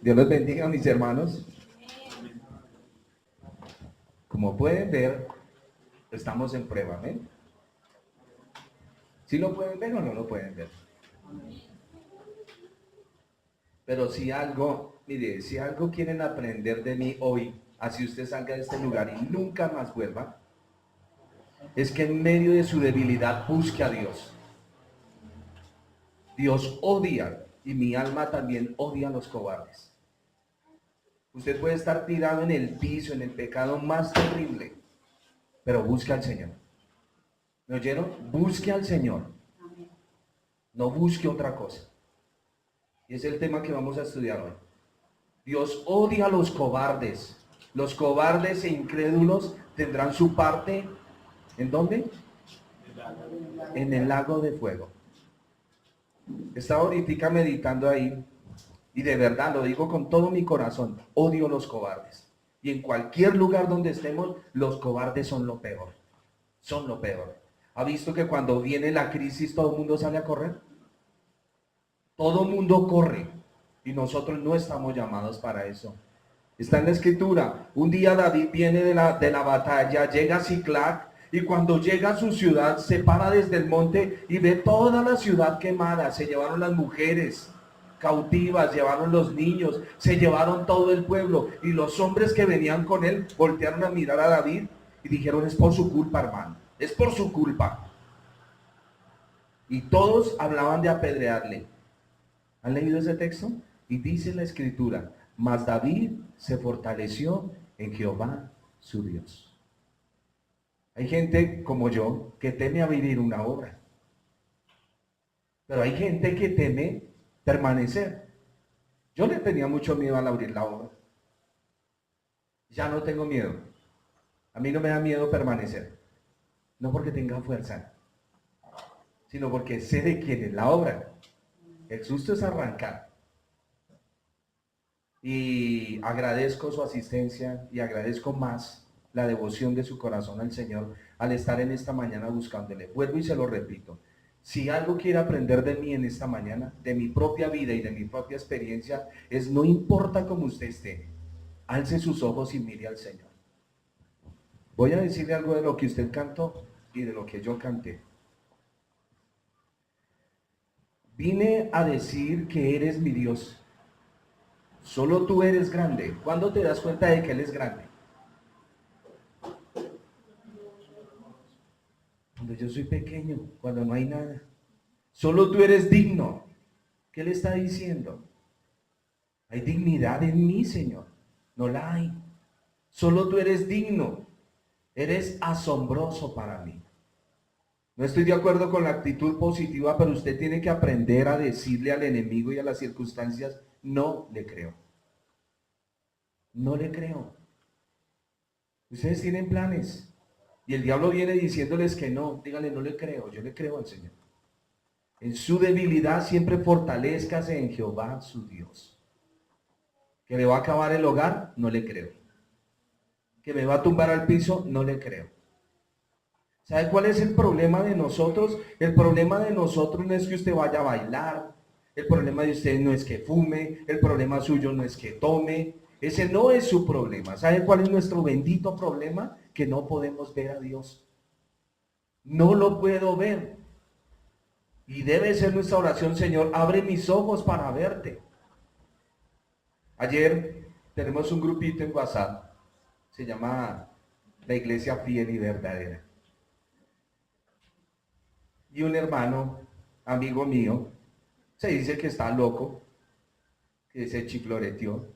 Dios los bendiga, mis hermanos. Como pueden ver, estamos en prueba, ¿ven? ¿Sí lo pueden ver o no lo pueden ver? Pero si algo, mire, si algo quieren aprender de mí hoy, así usted salga de este lugar y nunca más vuelva, es que en medio de su debilidad busque a Dios. Dios odia, y mi alma también odia a los cobardes. Usted puede estar tirado en el piso, en el pecado más terrible, pero busque al Señor. ¿Me oyeron? Busque al Señor. No busque otra cosa. Y es el tema que vamos a estudiar hoy. Dios odia a los cobardes. Los cobardes e incrédulos tendrán su parte, ¿en dónde? En el lago de fuego. Estaba ahorita meditando ahí, y de verdad lo digo con todo mi corazón, odio a los cobardes. Y en cualquier lugar donde estemos, los cobardes son lo peor. Son lo peor. ¿Ha visto que cuando viene la crisis todo el mundo sale a correr? Todo el mundo corre. Y nosotros no estamos llamados para eso. Está en la escritura. Un día David viene de la batalla, llega a Siclac, y cuando llega a su ciudad, se para desde el monte y ve toda la ciudad quemada. Se llevaron las mujeres cautivas, llevaron los niños, se llevaron todo el pueblo. Y los hombres que venían con él voltearon a mirar a David y dijeron: es por su culpa, hermano, es por su culpa. Y todos hablaban de apedrearle. ¿Han leído ese texto? Y dice la escritura: mas David se fortaleció en Jehová su Dios. Hay gente como yo que teme abrir una obra, pero hay gente que teme permanecer. Yo le tenía mucho miedo al abrir la obra. Ya no tengo miedo. A mí no me da miedo permanecer. No porque tenga fuerza, sino porque sé de quién es la obra. El susto es arrancar. Y agradezco su asistencia y agradezco más la devoción de su corazón al Señor al estar en esta mañana buscándole. Vuelvo y se lo repito. Si algo quiere aprender de mí en esta mañana, de mi propia vida y de mi propia experiencia, es: no importa cómo usted esté, alce sus ojos y mire al Señor. Voy a decirle algo de lo que usted cantó y de lo que yo canté. Vine a decir que eres mi Dios. Solo tú eres grande. ¿Cuándo te das cuenta de que Él es grande? Cuando yo soy pequeño, cuando no hay nada. Solo tú eres digno. ¿Qué le está diciendo? Hay dignidad en mí, Señor. No la hay. Solo tú eres digno. Eres asombroso para mí. No estoy de acuerdo con la actitud positiva, pero usted tiene que aprender a decirle al enemigo y a las circunstancias: no le creo. No le creo. Ustedes tienen planes y el diablo viene diciéndoles que no. Díganle: no le creo, yo le creo al Señor. En su debilidad siempre fortalezcase en Jehová su Dios. ¿Que le va a acabar el hogar? No le creo. ¿Que me va a tumbar al piso? No le creo. ¿Sabe cuál es el problema de nosotros? El problema de nosotros no es que usted vaya a bailar. El problema de usted no es que fume. El problema suyo no es que tome. Ese no es su problema. ¿Sabe cuál es nuestro bendito problema? Que no podemos ver a Dios. No lo puedo ver. Y debe ser nuestra oración: Señor, abre mis ojos para verte. Ayer tenemos un grupito en WhatsApp. Se llama La Iglesia Fiel y Verdadera. Y un hermano, amigo mío, se dice que está loco, que se chifloreteó.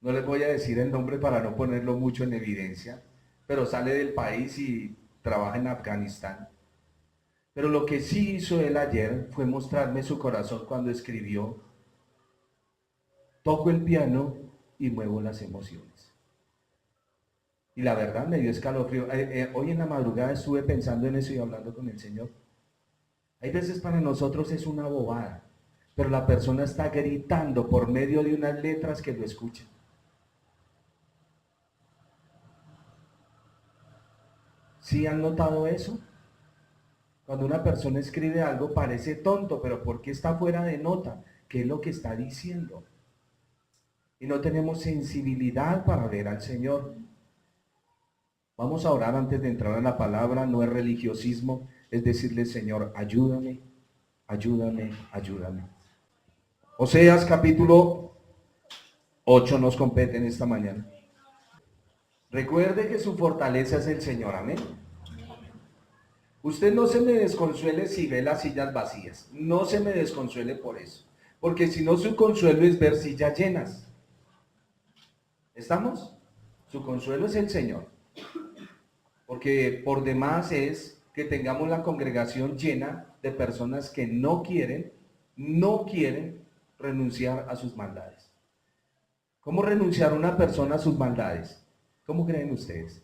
No les voy a decir el nombre para no ponerlo mucho en evidencia, pero sale del país y trabaja en Afganistán. Pero lo que sí hizo él ayer fue mostrarme su corazón cuando escribió: toco el piano y muevo las emociones. Y la verdad me dio escalofrío. Hoy en la madrugada estuve pensando en eso y hablando con el Señor. Hay veces para nosotros es una bobada, pero la persona está gritando por medio de unas letras que lo escuchan. ¿Sí han notado eso? Cuando una persona escribe algo parece tonto, pero ¿por qué está fuera de nota? ¿Qué es lo que está diciendo? y no tenemos sensibilidad para ver al Señor. Vamos a orar antes de entrar a la palabra. No es religiosismo, es decirle: Señor, ayúdame, ayúdame, ayúdame. Oseas capítulo 8 nos compete en esta mañana. Recuerde que su fortaleza es el Señor, amén. Usted no se me desconsuele si ve las sillas vacías, no se me desconsuele por eso, porque si no, su consuelo es ver sillas llenas. ¿Estamos? Su consuelo es el Señor, porque por demás es que tengamos la congregación llena de personas que no quieren renunciar a sus maldades. ¿Cómo renunciar una persona a sus maldades? ¿Cómo creen ustedes?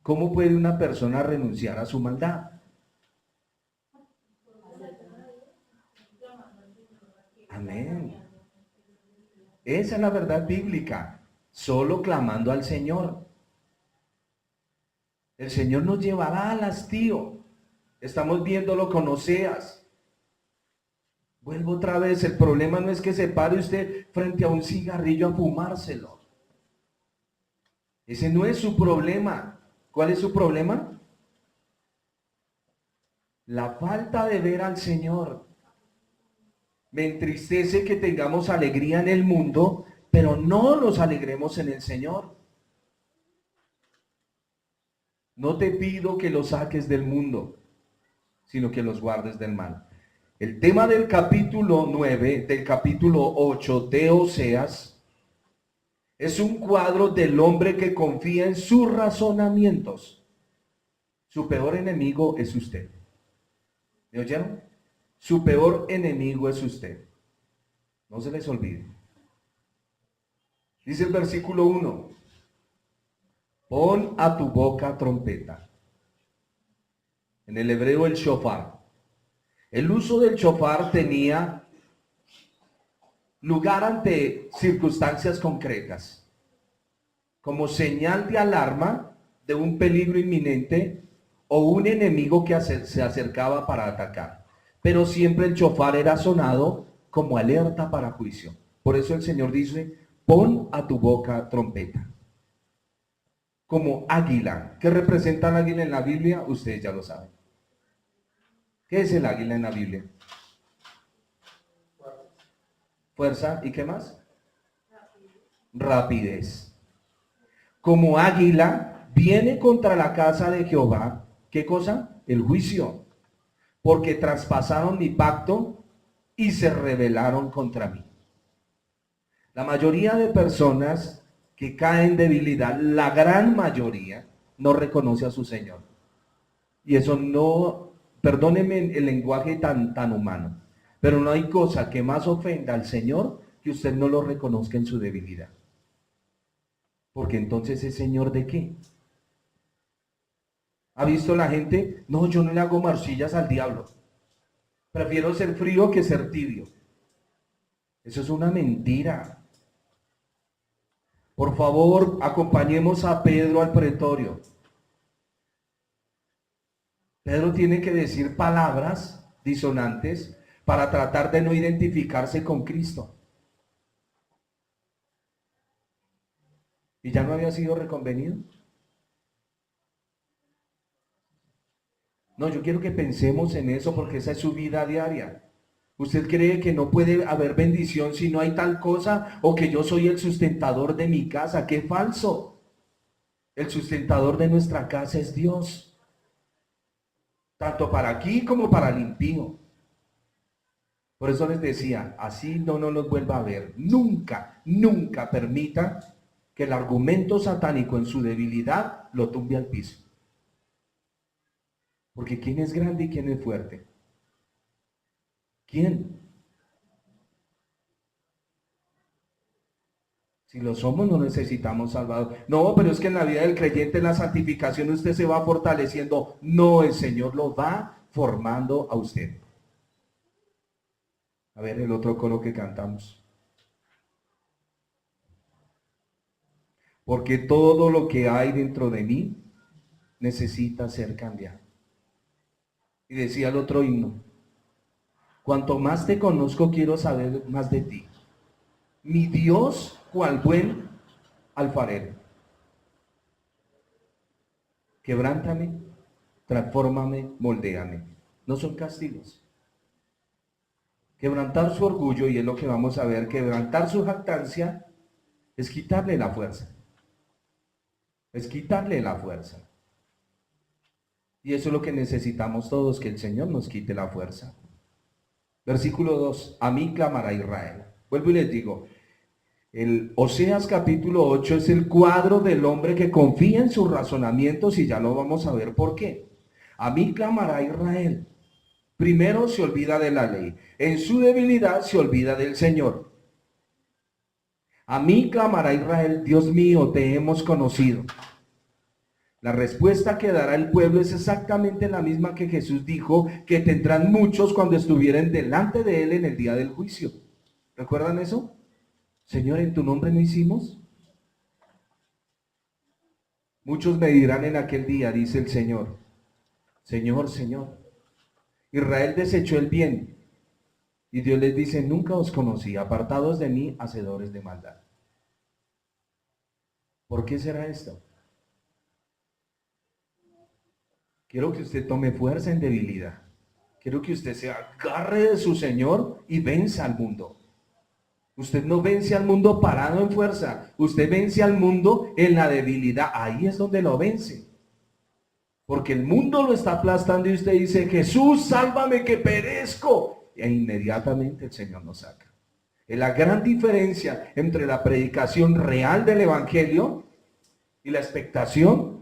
¿Cómo puede una persona renunciar a su maldad? Amén. Esa es la verdad bíblica. Solo clamando al Señor. El Señor nos llevará al hastío. Estamos viéndolo con Oseas. Vuelvo otra vez. El problema no es que se pare usted frente a un cigarrillo a fumárselo. Ese no es su problema. ¿Cuál es su problema? La falta de ver al Señor. Me entristece que tengamos alegría en el mundo, pero no nos alegremos en el Señor. No te pido que los saques del mundo, sino que los guardes del mal. El tema del capítulo 9, del capítulo 8 de Oseas, es un cuadro del hombre que confía en sus razonamientos. Su peor enemigo es usted. ¿Me oyeron? Su peor enemigo es usted. No se les olvide. Dice el versículo 1. Pon a tu boca trompeta. En el hebreo el shofar. El uso del shofar tenía lugar ante circunstancias concretas, como señal de alarma de un peligro inminente o un enemigo que se acercaba para atacar. Pero siempre el shofar era sonado como alerta para juicio. Por eso el Señor dice: pon a tu boca trompeta. Como águila. ¿Qué representa el águila en la Biblia? Ustedes ya lo saben. ¿Qué es el águila en la Biblia? Fuerza. ¿Y qué más? Rapidez. Como águila viene contra la casa de Jehová. ¿Qué cosa? El juicio. Porque traspasaron mi pacto y se rebelaron contra mí. La mayoría de personas que caen en debilidad, la gran mayoría, no reconoce a su Señor. Y eso no, perdóneme el lenguaje tan humano, pero no hay cosa que más ofenda al Señor que usted no lo reconozca en su debilidad. Porque entonces, ¿es Señor de qué? ¿Ha visto la gente? No, yo no le hago marchillas al diablo. Prefiero ser frío que ser tibio. Eso es una mentira. Por favor, acompañemos a Pedro al pretorio. Pedro tiene que decir palabras disonantes para tratar de no identificarse con Cristo. ¿Y ya no había sido reconvenido? No, yo quiero que pensemos en eso porque esa es su vida diaria. ¿Usted cree que no puede haber bendición si no hay tal cosa? ¿O que yo soy el sustentador de mi casa? ¡Qué falso! El sustentador de nuestra casa es Dios. Tanto para aquí como para el impío. Por eso les decía, así no nos los vuelva a ver. Nunca, nunca permita que el argumento satánico en su debilidad lo tumbe al piso. Porque ¿quién es grande y quién es fuerte? ¿Quién? Si lo somos, no necesitamos salvador. No, pero es que en la vida del creyente, en la santificación, usted se va fortaleciendo. No, el Señor lo va formando a usted. A ver el otro coro que cantamos. Porque todo lo que hay dentro de mí necesita ser cambiado. Y decía el otro himno: Cuanto más te conozco, quiero saber más de ti. Mi Dios, cual buen alfarero. Quebrántame, transfórmame, moldéame. No son castigos. Quebrantar su orgullo, y es lo que vamos a ver, quebrantar su jactancia, es quitarle la fuerza. Es quitarle la fuerza. Y eso es lo que necesitamos todos, que el Señor nos quite la fuerza. Versículo 2, a mí clamará Israel. Vuelvo y les digo, el Oseas capítulo 8 es el cuadro del hombre que confía en sus razonamientos, y ya lo vamos a ver por qué. A mí clamará Israel. Primero se olvida de la ley. En su debilidad se olvida del Señor. A mí clamará Israel, Dios mío, te hemos conocido. La respuesta que dará el pueblo es exactamente la misma que Jesús dijo que tendrán muchos cuando estuvieren delante de él en el día del juicio. ¿Recuerdan eso? Señor, ¿en tu nombre no hicimos? Muchos me dirán en aquel día, dice el Señor, Señor, Señor, Israel desechó el bien. Y Dios les dice, nunca os conocí, apartados de mí, hacedores de maldad. ¿Por qué será esto? Quiero que usted tome fuerza en debilidad. Quiero que usted se agarre de su Señor y venza al mundo. Usted no vence al mundo parado en fuerza. Usted vence al mundo en la debilidad. Ahí es donde lo vence. Porque el mundo lo está aplastando y usted dice, Jesús, sálvame que perezco. E inmediatamente el Señor nos saca. Es la gran diferencia entre la predicación real del Evangelio y la expectación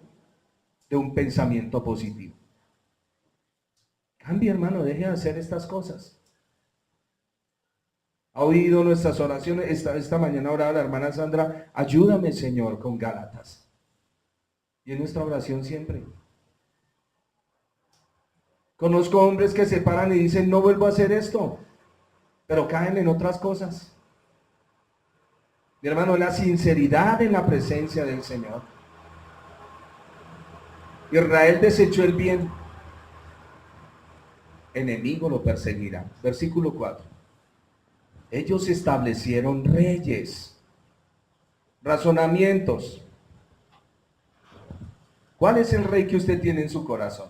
de un pensamiento positivo. Cambie, hermano, deje de hacer estas cosas. Ha oído nuestras oraciones. Esta mañana oraba la hermana Sandra, ayúdame, Señor, con Gálatas. Y es nuestra oración siempre. Conozco hombres que se paran y dicen, no vuelvo a hacer esto, pero caen en otras cosas. Mi hermano, la sinceridad en la presencia del Señor. Israel desechó el bien, enemigo lo perseguirá. Versículo 4. Ellos establecieron reyes, razonamientos. ¿Cuál es el rey que usted tiene en su corazón?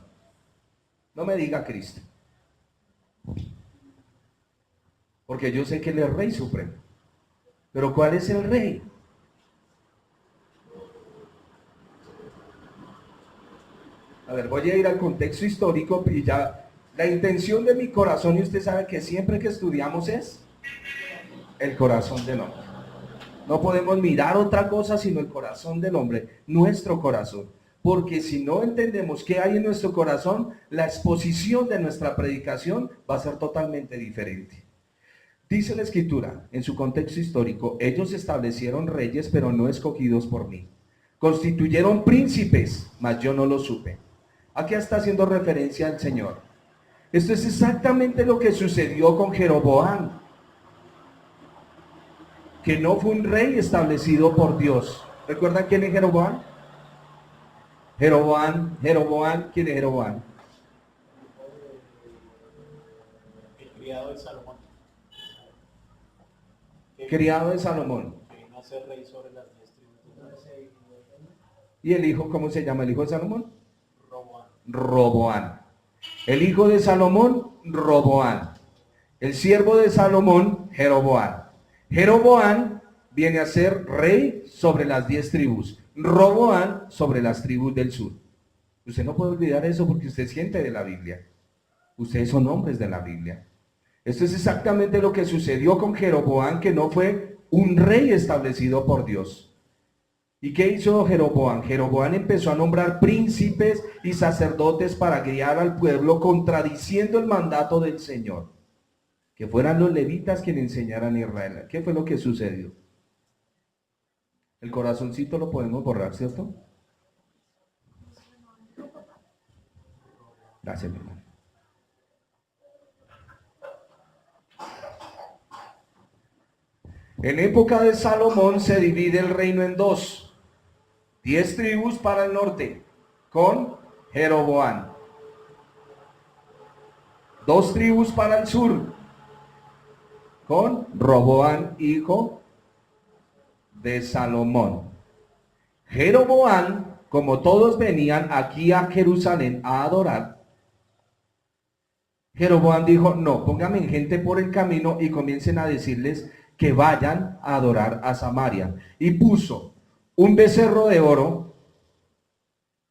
No me diga Cristo, porque yo sé que Él es Rey Supremo. Pero ¿cuál es el rey? A ver, voy a ir al contexto histórico y ya, la intención de mi corazón, y usted sabe que siempre que estudiamos es el corazón del hombre. No podemos mirar otra cosa sino el corazón del hombre, nuestro corazón. Porque si no entendemos qué hay en nuestro corazón, la exposición de nuestra predicación va a ser totalmente diferente. Dice la Escritura, en su contexto histórico, ellos establecieron reyes, pero no escogidos por mí. Constituyeron príncipes, mas yo no lo supe. Aquí está haciendo referencia al Señor. Esto es exactamente lo que sucedió con Jeroboam, que no fue un rey establecido por Dios. ¿Recuerdan quién es Jeroboam? Jeroboam, ¿quién es Jeroboam? El criado de Salomón. Criado de Salomón. Que vino a ser rey sobre las 10 tribus. ¿Y el hijo, cómo se llama el hijo de Salomón? Roboam. Roboam. El hijo de Salomón, Roboam. El siervo de Salomón, Jeroboam. Jeroboam viene a ser rey sobre las 10 tribus. Roboam sobre las tribus del sur. Usted no puede olvidar eso porque usted es gente de la Biblia. Ustedes son hombres de la Biblia. Esto es exactamente lo que sucedió con Jeroboam, que no fue un rey establecido por Dios. ¿Y qué hizo Jeroboam? Jeroboam empezó a nombrar príncipes y sacerdotes para guiar al pueblo, contradiciendo el mandato del Señor. Que fueran los levitas quienes enseñaran a Israel. ¿Qué fue lo que sucedió? El corazoncito lo podemos borrar, ¿cierto? Gracias, mi hermano. En época de Salomón se divide el reino en dos. 10 tribus para el norte, con Jeroboam. 2 tribus para el sur, con Roboam, hijo de Salomón. Jeroboam, como todos venían aquí a Jerusalén a adorar, Jeroboam dijo, no, pónganme gente por el camino y comiencen a decirles que vayan a adorar a Samaria. Y puso un becerro de oro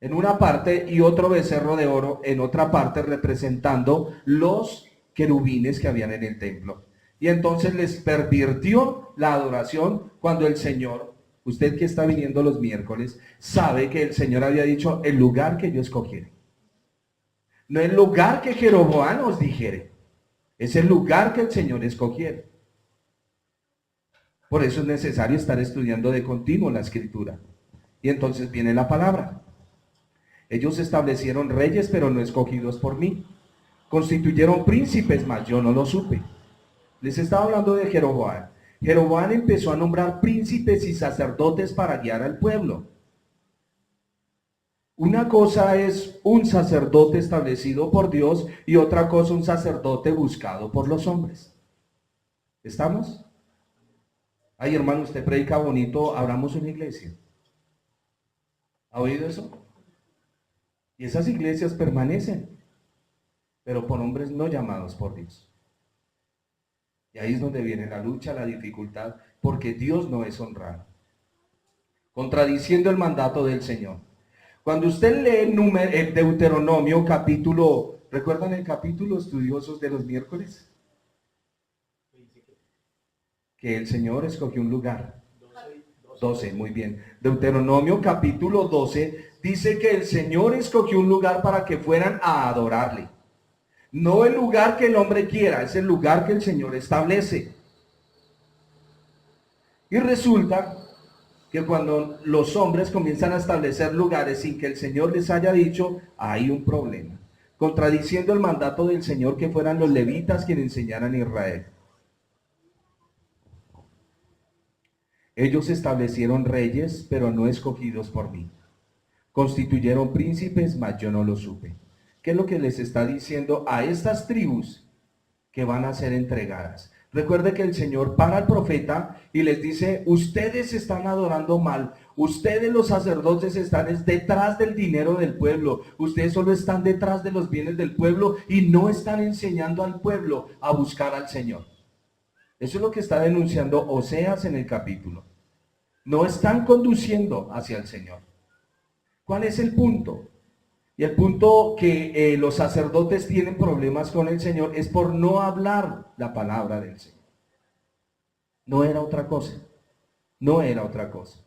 en una parte y otro becerro de oro en otra parte, representando los querubines que habían en el templo. Y entonces les pervirtió la adoración cuando el Señor, usted que está viniendo los miércoles, sabe que el Señor había dicho el lugar que yo escogiera. No el lugar que Jeroboam os dijere, es el lugar que el Señor escogiera. Por eso es necesario estar estudiando de continuo la Escritura. Y entonces viene la palabra. Ellos establecieron reyes, pero no escogidos por mí. Constituyeron príncipes, mas yo no lo supe. Les estaba hablando de Jeroboam. Jeroboam empezó a nombrar príncipes y sacerdotes para guiar al pueblo. Una cosa es un sacerdote establecido por Dios y otra cosa un sacerdote buscado por los hombres. ¿Estamos? Ay, hermano, usted predica bonito, abramos una iglesia. ¿Ha oído eso? Y esas iglesias permanecen, pero por hombres no llamados por Dios. Y ahí es donde viene la lucha, la dificultad, porque Dios no es honrado. Contradiciendo el mandato del Señor. Cuando usted lee el Deuteronomio capítulo, ¿recuerdan el capítulo estudiosos de los miércoles? Que el Señor escogió un lugar. 12, muy bien. Deuteronomio capítulo 12 dice que el Señor escogió un lugar para que fueran a adorarle. No el lugar que el hombre quiera, es el lugar que el Señor establece. Y resulta que cuando los hombres comienzan a establecer lugares sin que el Señor les haya dicho, hay un problema. Contradiciendo el mandato del Señor que fueran los levitas quienes enseñaran a Israel. Ellos establecieron reyes, pero no escogidos por mí. Constituyeron príncipes, mas yo no lo supe. ¿Qué es lo que les está diciendo a estas tribus que van a ser entregadas? Recuerde que el Señor para al profeta y les dice, ustedes están adorando mal, ustedes los sacerdotes están detrás del dinero del pueblo, ustedes solo están detrás de los bienes del pueblo y no están enseñando al pueblo a buscar al Señor. Eso es lo que está denunciando Oseas en el capítulo. No están conduciendo hacia el Señor. ¿Cuál es el punto? Y el punto que los sacerdotes tienen problemas con el Señor es por no hablar la palabra del Señor. No era otra cosa. No era otra cosa.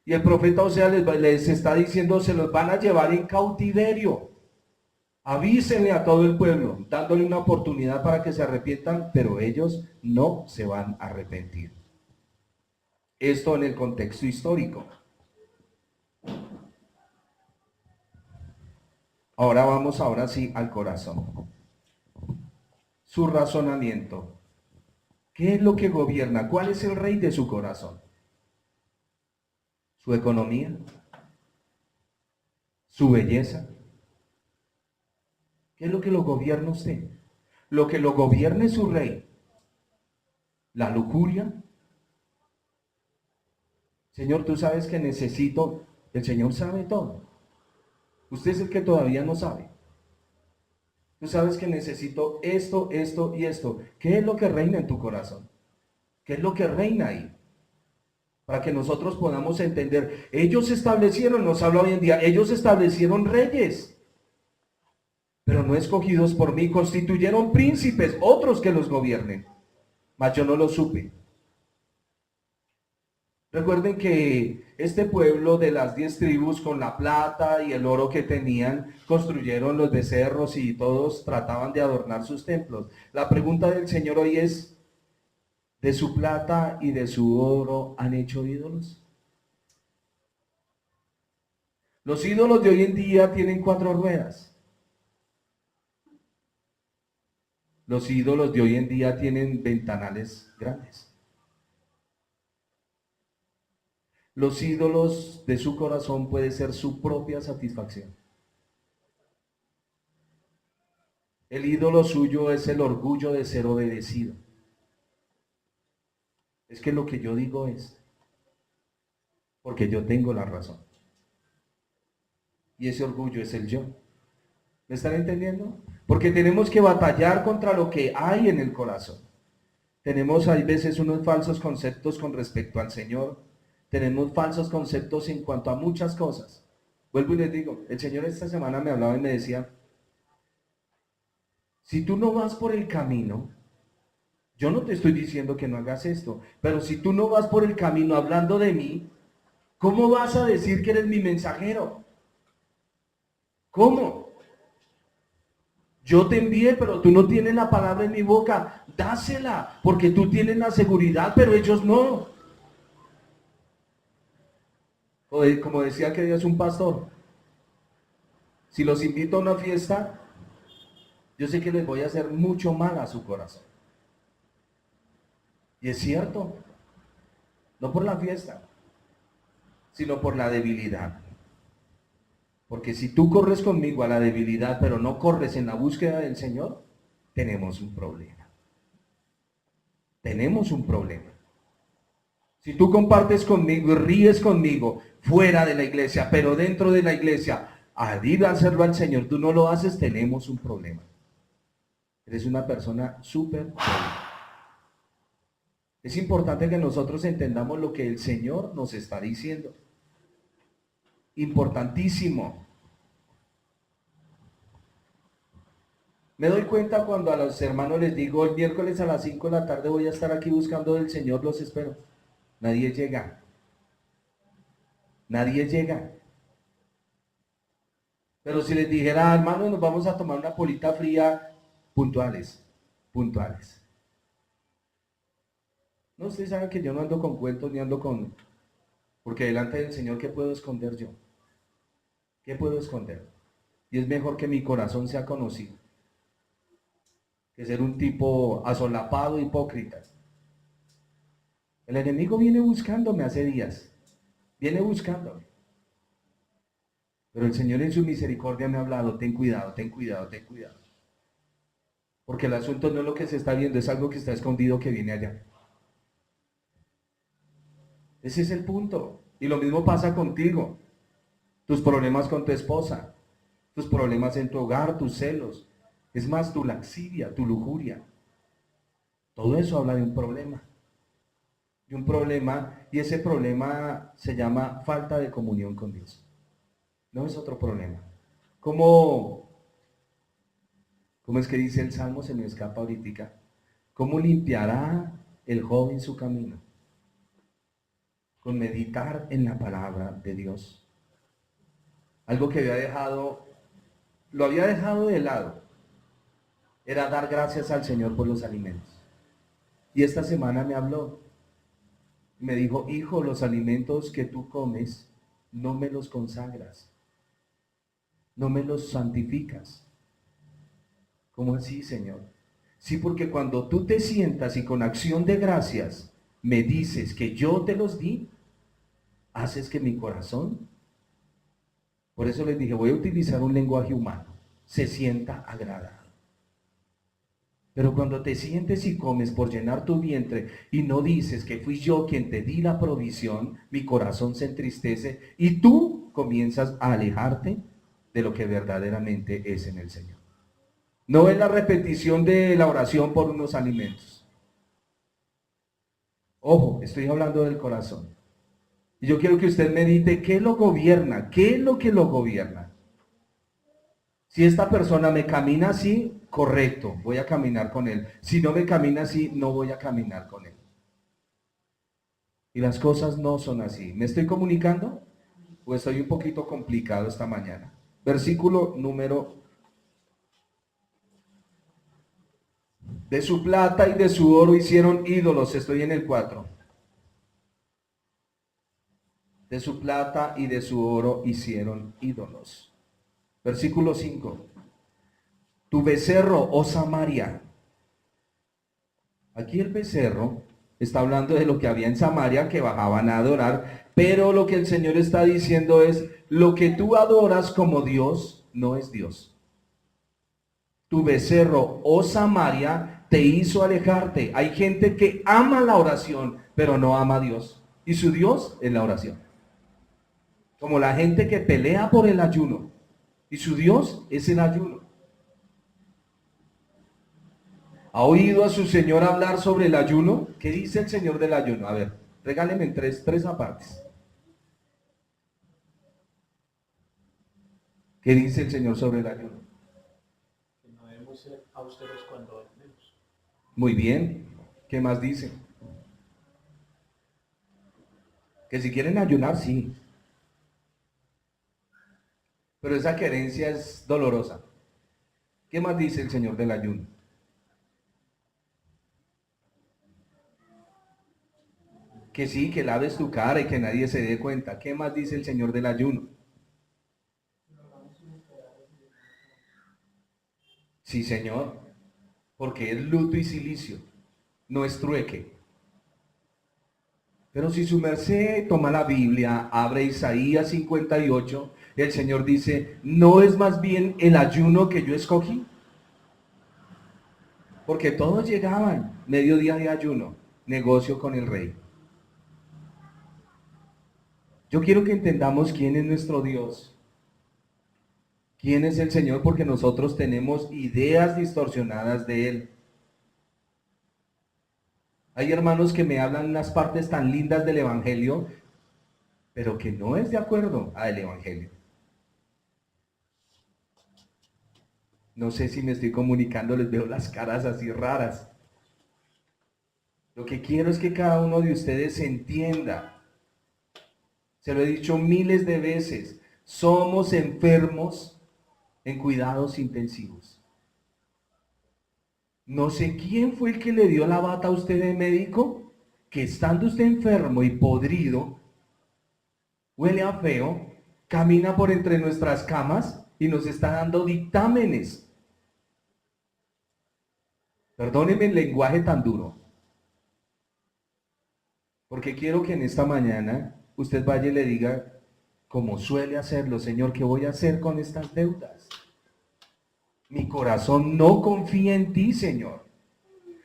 Y el profeta Oseas les está diciendo, se los van a llevar en cautiverio. Avísenle a todo el pueblo, dándole una oportunidad para que se arrepientan, pero ellos no se van a arrepentir. Esto en el contexto histórico. Ahora sí al corazón. Su razonamiento. ¿Qué es lo que gobierna? ¿Cuál es el rey de su corazón? ¿Su economía? ¿Su belleza? ¿Qué es lo que lo gobierna usted? Lo que lo gobierne es su rey. ¿La lujuria? Señor, tú sabes que necesito. El Señor sabe todo. Usted es el que todavía no sabe. Tú sabes que necesito esto, esto y esto. ¿Qué es lo que reina en tu corazón? ¿Qué es lo que reina ahí? Para que nosotros podamos entender. Ellos establecieron, nos habla hoy en día, ellos establecieron reyes, pero no escogidos por mí. Constituyeron príncipes, otros que los gobiernen. Mas yo no lo supe. Recuerden que este pueblo de las 10 tribus, con la plata y el oro que tenían, construyeron los becerros y todos trataban de adornar sus templos. La pregunta del Señor hoy es, ¿de su plata y de su oro han hecho ídolos? Los ídolos de hoy en día tienen 4 ruedas. Los ídolos de hoy en día tienen ventanales grandes. Los ídolos de su corazón puede ser su propia satisfacción. El ídolo suyo es el orgullo de ser obedecido. Es que lo que yo digo es, porque yo tengo la razón. Y ese orgullo es el yo. ¿Me están entendiendo? Porque tenemos que batallar contra lo que hay en el corazón. Tenemos a veces unos falsos conceptos con respecto al Señor. Tenemos falsos conceptos en cuanto a muchas cosas. Vuelvo y les digo, el Señor esta semana me hablaba y me decía, si tú no vas por el camino, yo no te estoy diciendo que no hagas esto, pero si tú no vas por el camino hablando de mí, ¿cómo vas a decir que eres mi mensajero? ¿Cómo? Yo te envié, pero tú no tienes la palabra en mi boca. Dásela, porque tú tienes la seguridad, pero ellos no. Como decía que es un pastor, si los invito a una fiesta, yo sé que les voy a hacer mucho mal a su corazón. Y es cierto, no por la fiesta, sino por la debilidad. Porque si tú corres conmigo a la debilidad, pero no corres en la búsqueda del Señor, tenemos un problema. Tenemos un problema. Si tú compartes conmigo y ríes conmigo fuera de la iglesia, pero dentro de la iglesia, al ir a hacerlo al Señor, tú no lo haces, tenemos un problema. Eres una persona súper débil. Es importante que nosotros entendamos lo que el Señor nos está diciendo. Importantísimo. Me doy cuenta cuando a los hermanos les digo, el miércoles a las 5 de la tarde voy a estar aquí buscando del Señor, los espero. Nadie llega. Nadie llega. Pero si les dijera, hermanos, nos vamos a tomar una polita fría, puntuales, puntuales. No, ustedes saben que yo no ando con cuentos ni ando con... Porque delante del Señor, ¿qué puedo esconder yo? ¿Qué puedo esconder? Y es mejor que mi corazón sea conocido que ser un tipo asolapado, hipócrita. El enemigo viene buscándome hace días. Viene buscándome. Pero el Señor en su misericordia me ha hablado, ten cuidado, ten cuidado, ten cuidado. Porque el asunto no es lo que se está viendo, es algo que está escondido que viene allá. Ese es el punto. Y lo mismo pasa contigo. Tus problemas con tu esposa, tus problemas en tu hogar, tus celos. Es más, tu laxidia, tu lujuria. Todo eso habla de un problema. De un problema, y ese problema se llama falta de comunión con Dios. No es otro problema. ¿Cómo es que dice el Salmo? Se me escapa ahorita. ¿Cómo limpiará el joven su camino? Con meditar en la palabra de Dios. Algo que lo había dejado de lado, era dar gracias al Señor por los alimentos. Y esta semana me habló, me dijo, hijo, los alimentos que tú comes, no me los consagras, no me los santificas. ¿Cómo así, Señor? Sí, porque cuando tú te sientas y con acción de gracias me dices que yo te los di, haces que mi corazón, por eso les dije, voy a utilizar un lenguaje humano, se sienta agradado. Pero cuando te sientes y comes por llenar tu vientre y no dices que fui yo quien te di la provisión, mi corazón se entristece y tú comienzas a alejarte de lo que verdaderamente es en el Señor. No es la repetición de la oración por unos alimentos. Ojo, estoy hablando del corazón. Y yo quiero que usted medite qué lo gobierna, qué es lo que lo gobierna. Si esta persona me camina así, correcto, voy a caminar con él. Si no me camina así, no voy a caminar con él. Y las cosas no son así. ¿Me estoy comunicando? ¿O estoy un poquito complicado esta mañana? Versículo número... De su plata y de su oro hicieron ídolos. Estoy en el 4. De su plata y de su oro hicieron ídolos. Versículo 5. Tu becerro, oh Samaria. Aquí el becerro está hablando de lo que había en Samaria, que bajaban a adorar, pero lo que el Señor está diciendo es, lo que tú adoras como Dios, no es Dios. Tu becerro, oh Samaria, te hizo alejarte. Hay gente que ama la oración, pero no ama a Dios. Y su Dios es la oración. Como la gente que pelea por el ayuno. Y su Dios es el ayuno. ¿Ha oído a su Señor hablar sobre el ayuno? ¿Qué dice el Señor del ayuno? A ver, regáleme en tres apartes. ¿Qué dice el Señor sobre el ayuno? Que no debemos ser austeros cuando ayunemos. Muy bien. ¿Qué más dice? Que si quieren ayunar, sí. Pero esa querencia es dolorosa. ¿Qué más dice el Señor del ayuno? Que sí, que laves tu cara y que nadie se dé cuenta. ¿Qué más dice el Señor del ayuno? Sí, Señor, porque es luto y silicio, no es trueque. Pero si su merced toma la Biblia, abre Isaías 58, el Señor dice, ¿no es más bien el ayuno que yo escogí? Porque todos llegaban, mediodía de ayuno, negocio con el rey. Yo quiero que entendamos quién es nuestro Dios, quién es el Señor, porque nosotros tenemos ideas distorsionadas de Él. Hay hermanos que me hablan unas partes tan lindas del Evangelio, pero que no es de acuerdo al Evangelio. No sé si me estoy comunicando, les veo las caras así raras. Lo que quiero es que cada uno de ustedes entienda. Se lo he dicho miles de veces. Somos enfermos en cuidados intensivos. No sé quién fue el que le dio la bata a usted de médico, que estando usted enfermo y podrido, huele a feo, camina por entre nuestras camas y nos está dando dictámenes. Perdóneme el lenguaje tan duro. Porque quiero que en esta mañana usted vaya y le diga, como suele hacerlo, Señor, ¿qué voy a hacer con estas deudas? Mi corazón no confía en ti, Señor.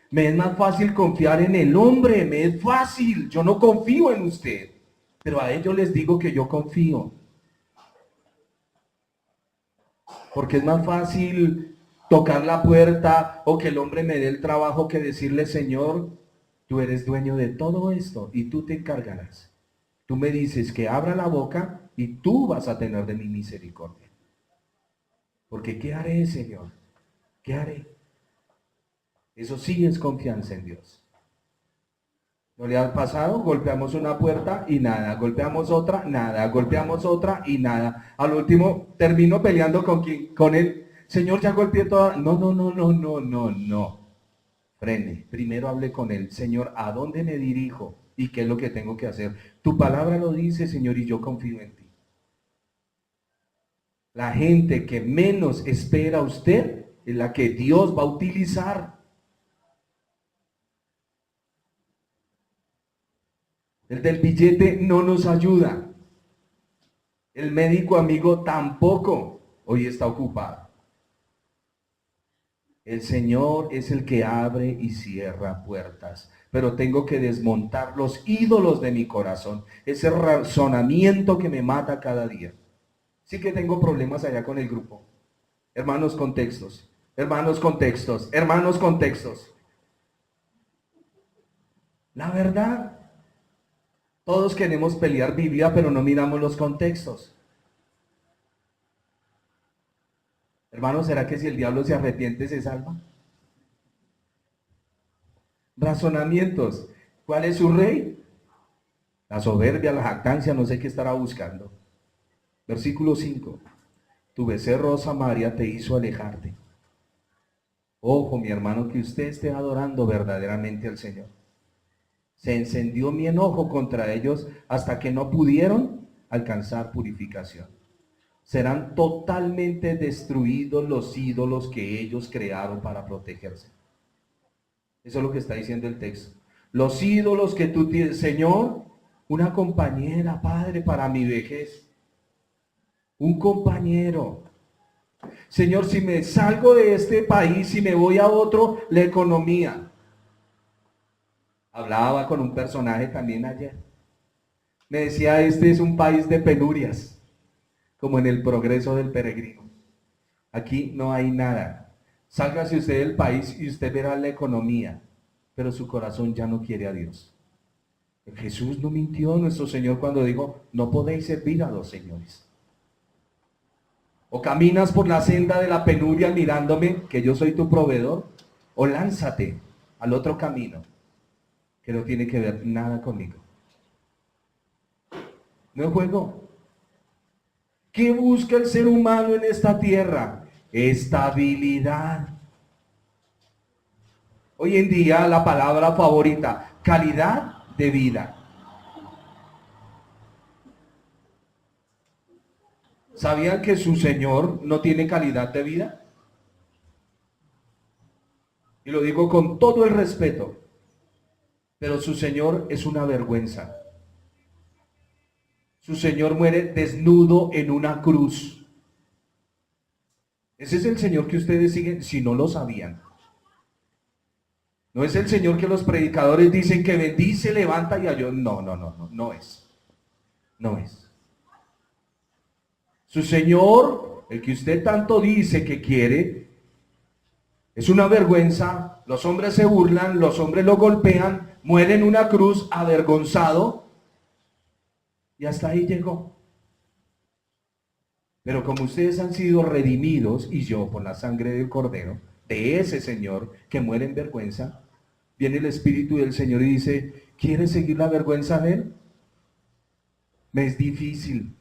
Me es más fácil confiar en el hombre, me es fácil. Yo no confío en usted. Pero a ellos les digo que yo confío. Porque es más fácil tocar la puerta o que el hombre me dé el trabajo que decirle, Señor, tú eres dueño de todo esto y tú te encargarás. Tú me dices que abra la boca y tú vas a tener de mi misericordia. Porque ¿qué haré, Señor? ¿Qué haré? Eso sí es confianza en Dios. ¿No le ha pasado? Golpeamos una puerta y nada, golpeamos otra, nada, golpeamos otra y nada. Al último termino peleando con él. Señor, ya golpeé toda. No, no, no, no, no, no, no. Frene. Primero hable con él. Señor, ¿a dónde me dirijo? ¿Y qué es lo que tengo que hacer? Tu palabra lo dice, Señor, y yo confío en ti. La gente que menos espera a usted es la que Dios va a utilizar. El del billete no nos ayuda. El médico amigo tampoco. Hoy está ocupado. El Señor es el que abre y cierra puertas. Pero tengo que desmontar los ídolos de mi corazón. Ese razonamiento que me mata cada día. Sí que tengo problemas allá con el grupo. Hermanos contextos. Hermanos contextos. Hermanos contextos. La verdad. Todos queremos pelear Biblia, pero no miramos los contextos. Hermanos, ¿será que si el diablo se arrepiente se salva? Razonamientos. ¿Cuál es su rey? La soberbia, la jactancia, no sé qué estará buscando. Versículo 5. Tu becerro Samaria te hizo alejarte. Ojo, mi hermano, que usted esté adorando verdaderamente al Señor. Se encendió mi enojo contra ellos hasta que no pudieron alcanzar purificación. Serán totalmente destruidos los ídolos que ellos crearon para protegerse. Eso es lo que está diciendo el texto. Los ídolos que tú tienes, Señor, una compañera, Padre, para mi vejez. Un compañero. Señor, si me salgo de este país y me voy a otro, la economía. Hablaba con un personaje también ayer. Me decía, este es un país de penurias, como en el Progreso del Peregrino. Aquí no hay nada. Sálgase usted del país y usted verá la economía, pero su corazón ya no quiere a Dios. Jesús no mintió, nuestro Señor, cuando dijo, no podéis servir a dos señores. O caminas por la senda de la penuria mirándome, que yo soy tu proveedor, o lánzate al otro camino, que no tiene que ver nada conmigo. No es juego. ¿Qué busca el ser humano en esta tierra? Estabilidad. Hoy en día la palabra favorita, calidad de vida. ¿Sabían que su Señor no tiene calidad de vida? Y lo digo con todo el respeto, pero su Señor es una vergüenza. Su Señor muere desnudo en una cruz. Ese es el Señor que ustedes siguen, si no lo sabían. No es el Señor que los predicadores dicen que bendice, levanta y ayuda. No es. No es. Su Señor, el que usted tanto dice que quiere, es una vergüenza. Los hombres se burlan, los hombres lo golpean, muere en una cruz avergonzado. Y hasta ahí llegó. Pero como ustedes han sido redimidos, y yo por la sangre del Cordero, de ese Señor que muere en vergüenza, viene el Espíritu del Señor y dice, ¿quieres seguir la vergüenza de Él? Me es difícil,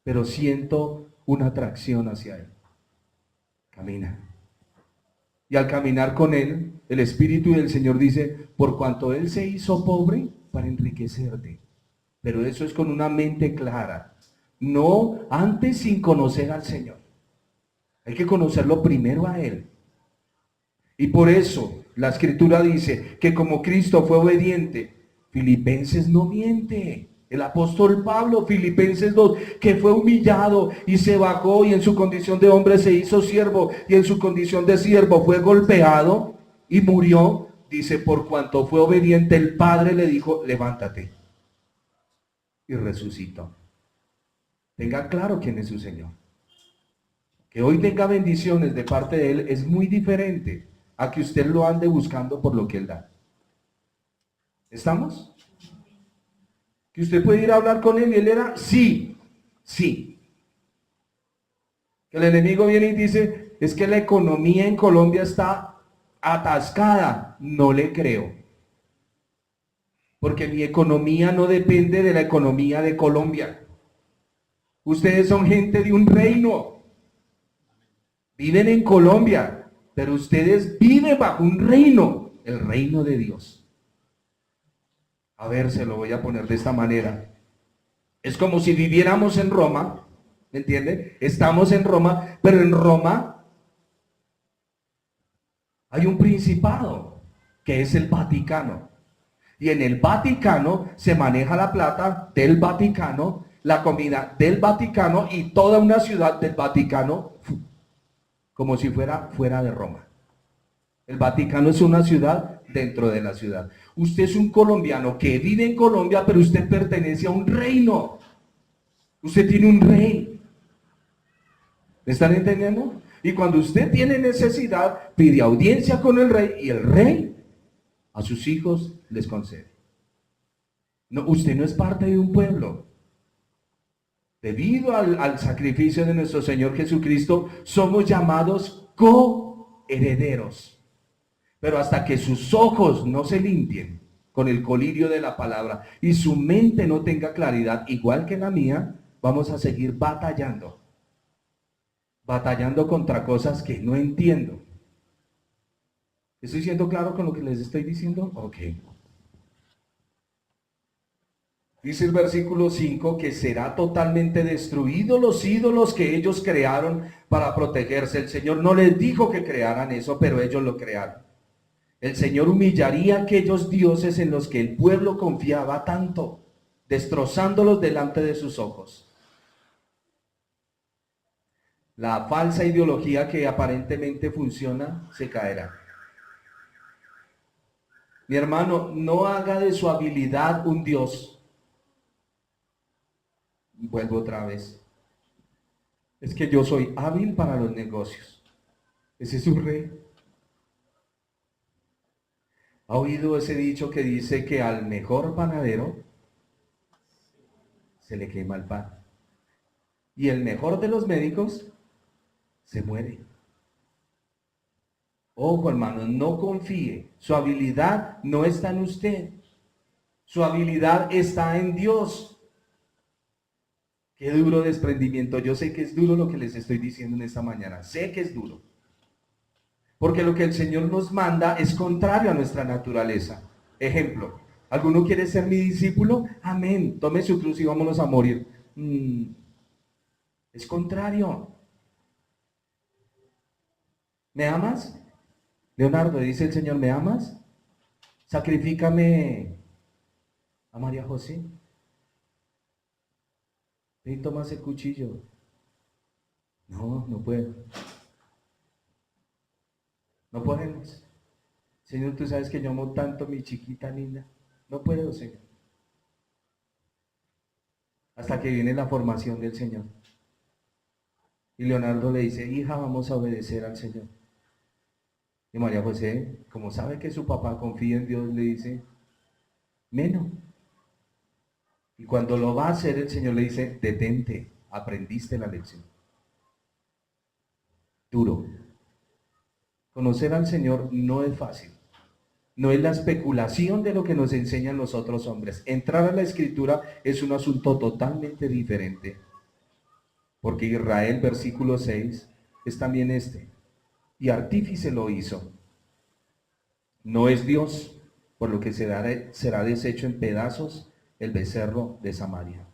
pero siento una atracción hacia Él. Camina. Y al caminar con Él, el Espíritu del Señor dice, por cuanto Él se hizo pobre para enriquecerte. Pero eso es con una mente clara. No antes sin conocer al Señor. Hay que conocerlo primero a Él. Y por eso la Escritura dice que como Cristo fue obediente, Filipenses no miente. El apóstol Pablo, Filipenses 2, que fue humillado y se bajó y en su condición de hombre se hizo siervo y en su condición de siervo fue golpeado y murió. Dice, por cuanto fue obediente, el Padre le dijo, levántate. Y resucitó. Tenga claro quién es su Señor. Que hoy tenga bendiciones de parte de Él es muy diferente a que usted lo ande buscando por lo que Él da. ¿Estamos? Que usted puede ir a hablar con Él y Él era sí, sí. Que el enemigo viene y dice, es que la economía en Colombia está atascada. No le creo. Porque mi economía no depende de la economía de Colombia. Ustedes son gente de un reino. Viven en Colombia, pero ustedes viven bajo un reino, el reino de Dios. A ver, se lo voy a poner de esta manera. Es como si viviéramos en Roma, ¿me entiende? Estamos en Roma, pero en Roma hay un principado, que es el Vaticano. Y en el Vaticano se maneja la plata del Vaticano, la comida del Vaticano y toda una ciudad del Vaticano, como si fuera de Roma. El Vaticano es una ciudad dentro de la ciudad. Usted es un colombiano que vive en Colombia, pero usted pertenece a un reino. Usted tiene un rey. ¿Me están entendiendo? Y cuando usted tiene necesidad, pide audiencia con el rey y el rey a sus hijos les concede. No, usted no es parte de un pueblo. Debido al sacrificio de nuestro Señor Jesucristo, somos llamados coherederos. Pero hasta que sus ojos no se limpien con el colirio de la palabra y su mente no tenga claridad, igual que la mía, vamos a seguir batallando. Batallando contra cosas que no entiendo. ¿Estoy siendo claro con lo que les estoy diciendo? Ok. Dice el versículo 5 que será totalmente destruido los ídolos que ellos crearon para protegerse. El Señor no les dijo que crearan eso, pero ellos lo crearon. El Señor humillaría a aquellos dioses en los que el pueblo confiaba tanto, destrozándolos delante de sus ojos. La falsa ideología que aparentemente funciona se caerá. Mi hermano, no haga de su habilidad un Dios. Vuelvo otra vez. Es que yo soy hábil para los negocios. Ese es su rey. ¿Ha oído ese dicho que dice que al mejor panadero se le quema el pan? Y el mejor de los médicos se muere. Ojo, hermano, no confíe. Su habilidad no está en usted. Su habilidad está en Dios. Qué duro desprendimiento. Yo sé que es duro lo que les estoy diciendo en esta mañana. Sé que es duro. Porque lo que el Señor nos manda es contrario a nuestra naturaleza. Ejemplo, ¿alguno quiere ser mi discípulo? Amén. Tome su cruz y vámonos a morir. Es contrario. ¿Me amas? Leonardo, dice el Señor, ¿me amas? Sacrifícame a María José. Ven, toma ese cuchillo. No, no puedo. No podemos. Señor, tú sabes que yo amo tanto a mi chiquita linda. No puedo, Señor. Hasta que viene la formación del Señor. Y Leonardo le dice, hija, vamos a obedecer al Señor. Y María José, como sabe que su papá confía en Dios, le dice, menos. Y cuando lo va a hacer, el Señor le dice, detente, aprendiste la lección. Duro. Conocer al Señor no es fácil. No es la especulación de lo que nos enseñan los otros hombres. Entrar a la Escritura es un asunto totalmente diferente. Porque Israel, versículo 6, es también este. Y artífice lo hizo. No es Dios, por lo que será deshecho en pedazos el becerro de Samaria.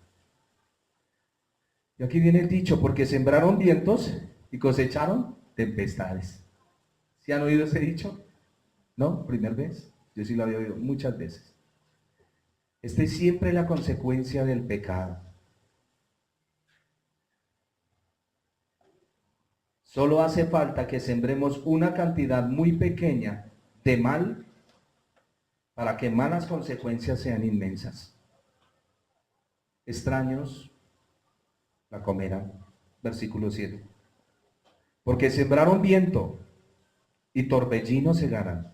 Y aquí viene el dicho, porque sembraron vientos y cosecharon tempestades. ¿Sí han oído ese dicho? ¿No? ¿Primer vez? Yo sí lo había oído muchas veces. Esta es siempre la consecuencia del pecado. Solo hace falta que sembremos una cantidad muy pequeña de mal para que malas consecuencias sean inmensas. Extraños la comerán. Versículo 7. Porque sembraron viento y torbellino segarán.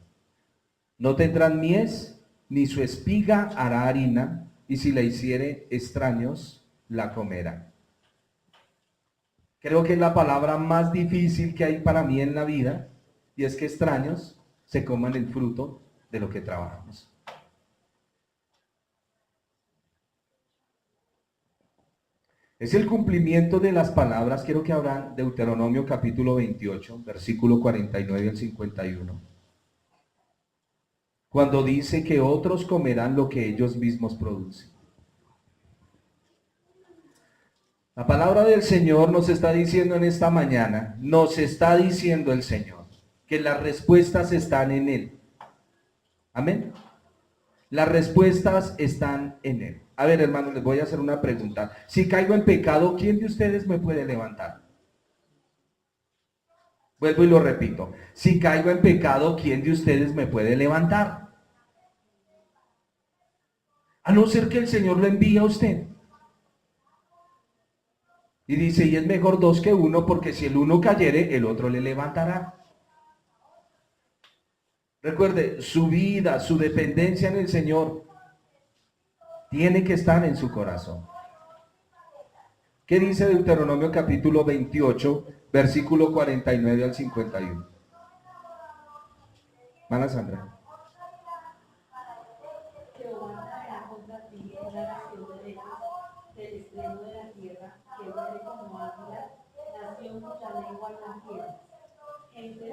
No tendrán mies, ni su espiga hará harina, y si la hiciere extraños, la comerán. Creo que es la palabra más difícil que hay para mí en la vida, y es que extraños se coman el fruto de lo que trabajamos. Es el cumplimiento de las palabras, quiero que abran Deuteronomio capítulo 28, versículo 49 al 51. Cuando dice que otros comerán lo que ellos mismos producen. La palabra del Señor nos está diciendo en esta mañana, nos está diciendo el Señor, que las respuestas están en Él. Amén. Las respuestas están en Él. A ver, hermanos, les voy a hacer una pregunta. Si caigo en pecado, ¿quién de ustedes me puede levantar? Vuelvo y lo repito. Si caigo en pecado, ¿quién de ustedes me puede levantar? A no ser que el Señor lo envíe a usted. Y dice, y es mejor dos que uno, porque si el uno cayere, el otro le levantará. Recuerde, su vida, su dependencia en el Señor tiene que estar en su corazón. ¿Qué dice Deuteronomio capítulo 28, versículo 49 al 51? Mana Sandra. Jehová traerá contra ti una nación de lejos, del extremo de la tierra, que vuele como águila, nación cuya lengua no entiendes. Gente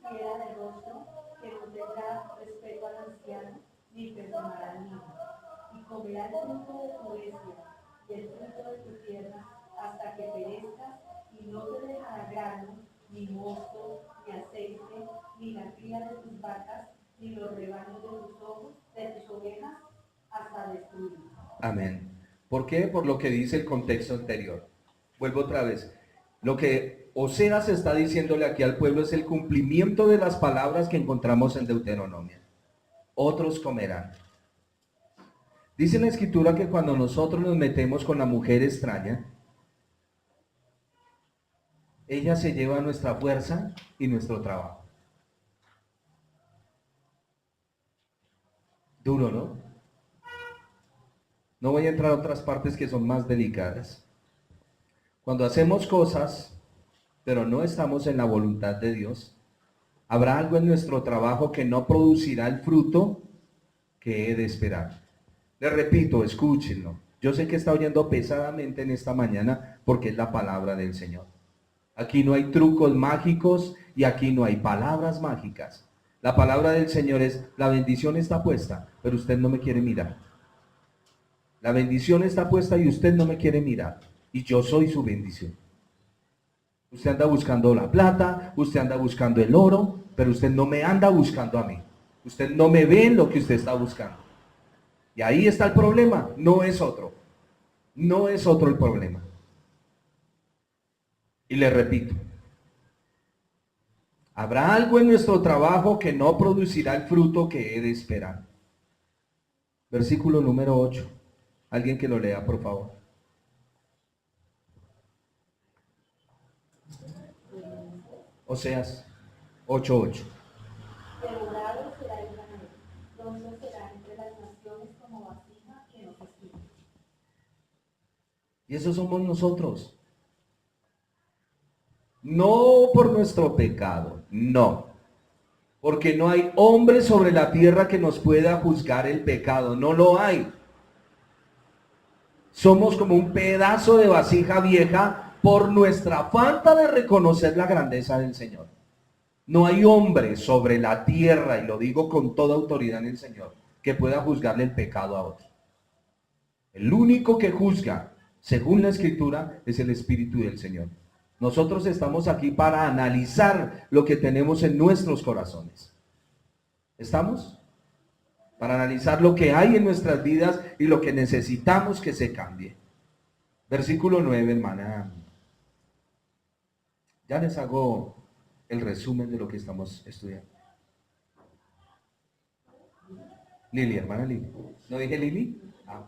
fiera de rostro, que no tendrá respeto al anciano, ni perdonará al niño. Y comerá el fruto de tu bestia y el fruto de tu tierra, hasta que perezcas, y no te dejará grano, ni mosto, ni aceite, ni la cría de tus vacas, ni los rebaños de tus ovejas, hasta destruir. Amén. ¿Por qué? Por lo que dice el contexto anterior. Vuelvo otra vez. Lo que Oseas está diciéndole aquí al pueblo es el cumplimiento de las palabras que encontramos en Deuteronomio. otros comerán. Dice la Escritura que cuando nosotros nos metemos con la mujer extraña, ella se lleva nuestra fuerza y nuestro trabajo. Duro, ¿no? No voy a entrar a otras partes que son más delicadas. Cuando hacemos cosas, pero no estamos en la voluntad de Dios, habrá algo en nuestro trabajo que no producirá el fruto que he de esperar. Les repito, escúchenlo. Yo sé que está oyendo pesadamente en esta mañana porque es la palabra del Señor. Aquí no hay trucos mágicos y aquí no hay palabras mágicas. La palabra del Señor es, la bendición está puesta, pero usted no me quiere mirar. La bendición está puesta y usted no me quiere mirar. Y yo soy su bendición. Usted anda buscando la plata, usted anda buscando el oro, pero usted no me anda buscando a mí. Usted no me ve en lo que usted está buscando. Y ahí está el problema, no es otro. No es otro el problema. Y le repito, habrá algo en nuestro trabajo que no producirá el fruto que he de esperar. Versículo número 8. Alguien que lo lea, por favor. Oseas 8:8. Devorado será Israel, pronto será entre las naciones como vasija que no se sirve. Y eso somos nosotros. No por nuestro pecado, no. Porque no hay hombre sobre la tierra que nos pueda juzgar el pecado, no lo hay. Somos como un pedazo de vasija vieja por nuestra falta de reconocer la grandeza del Señor. No hay hombre sobre la tierra, y lo digo con toda autoridad en el Señor, que pueda juzgarle el pecado a otro. El único que juzga, según la Escritura, es el Espíritu del Señor. Nosotros estamos aquí para analizar lo que tenemos en nuestros corazones. ¿Estamos? Para analizar lo que hay en nuestras vidas y lo que necesitamos que se cambie. Versículo 9, hermana. Ya les hago el resumen de lo que estamos estudiando. Lili, hermana Lili. ¿No dije Lili? Ah.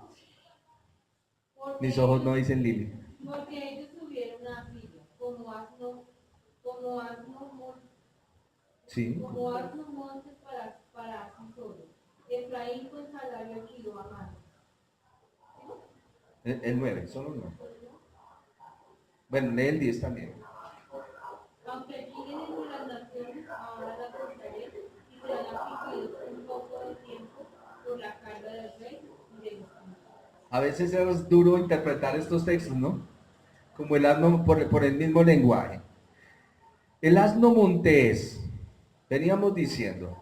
Mis ojos no dicen Lili. Porque ellos tuvieron a Siria como asno Sí. montes para sí solo. Efraín con salario alquiló a mano. El 9, solo el 9. Bueno, lee el 10 también. Aunque lleguen entre las naciones, ahora la cortaré y serán afligidos un poco de tiempo por la carga del rey y de los hijos. A veces es duro interpretar estos textos, ¿no? Como el asno por el mismo lenguaje. El asno montés, veníamos diciendo,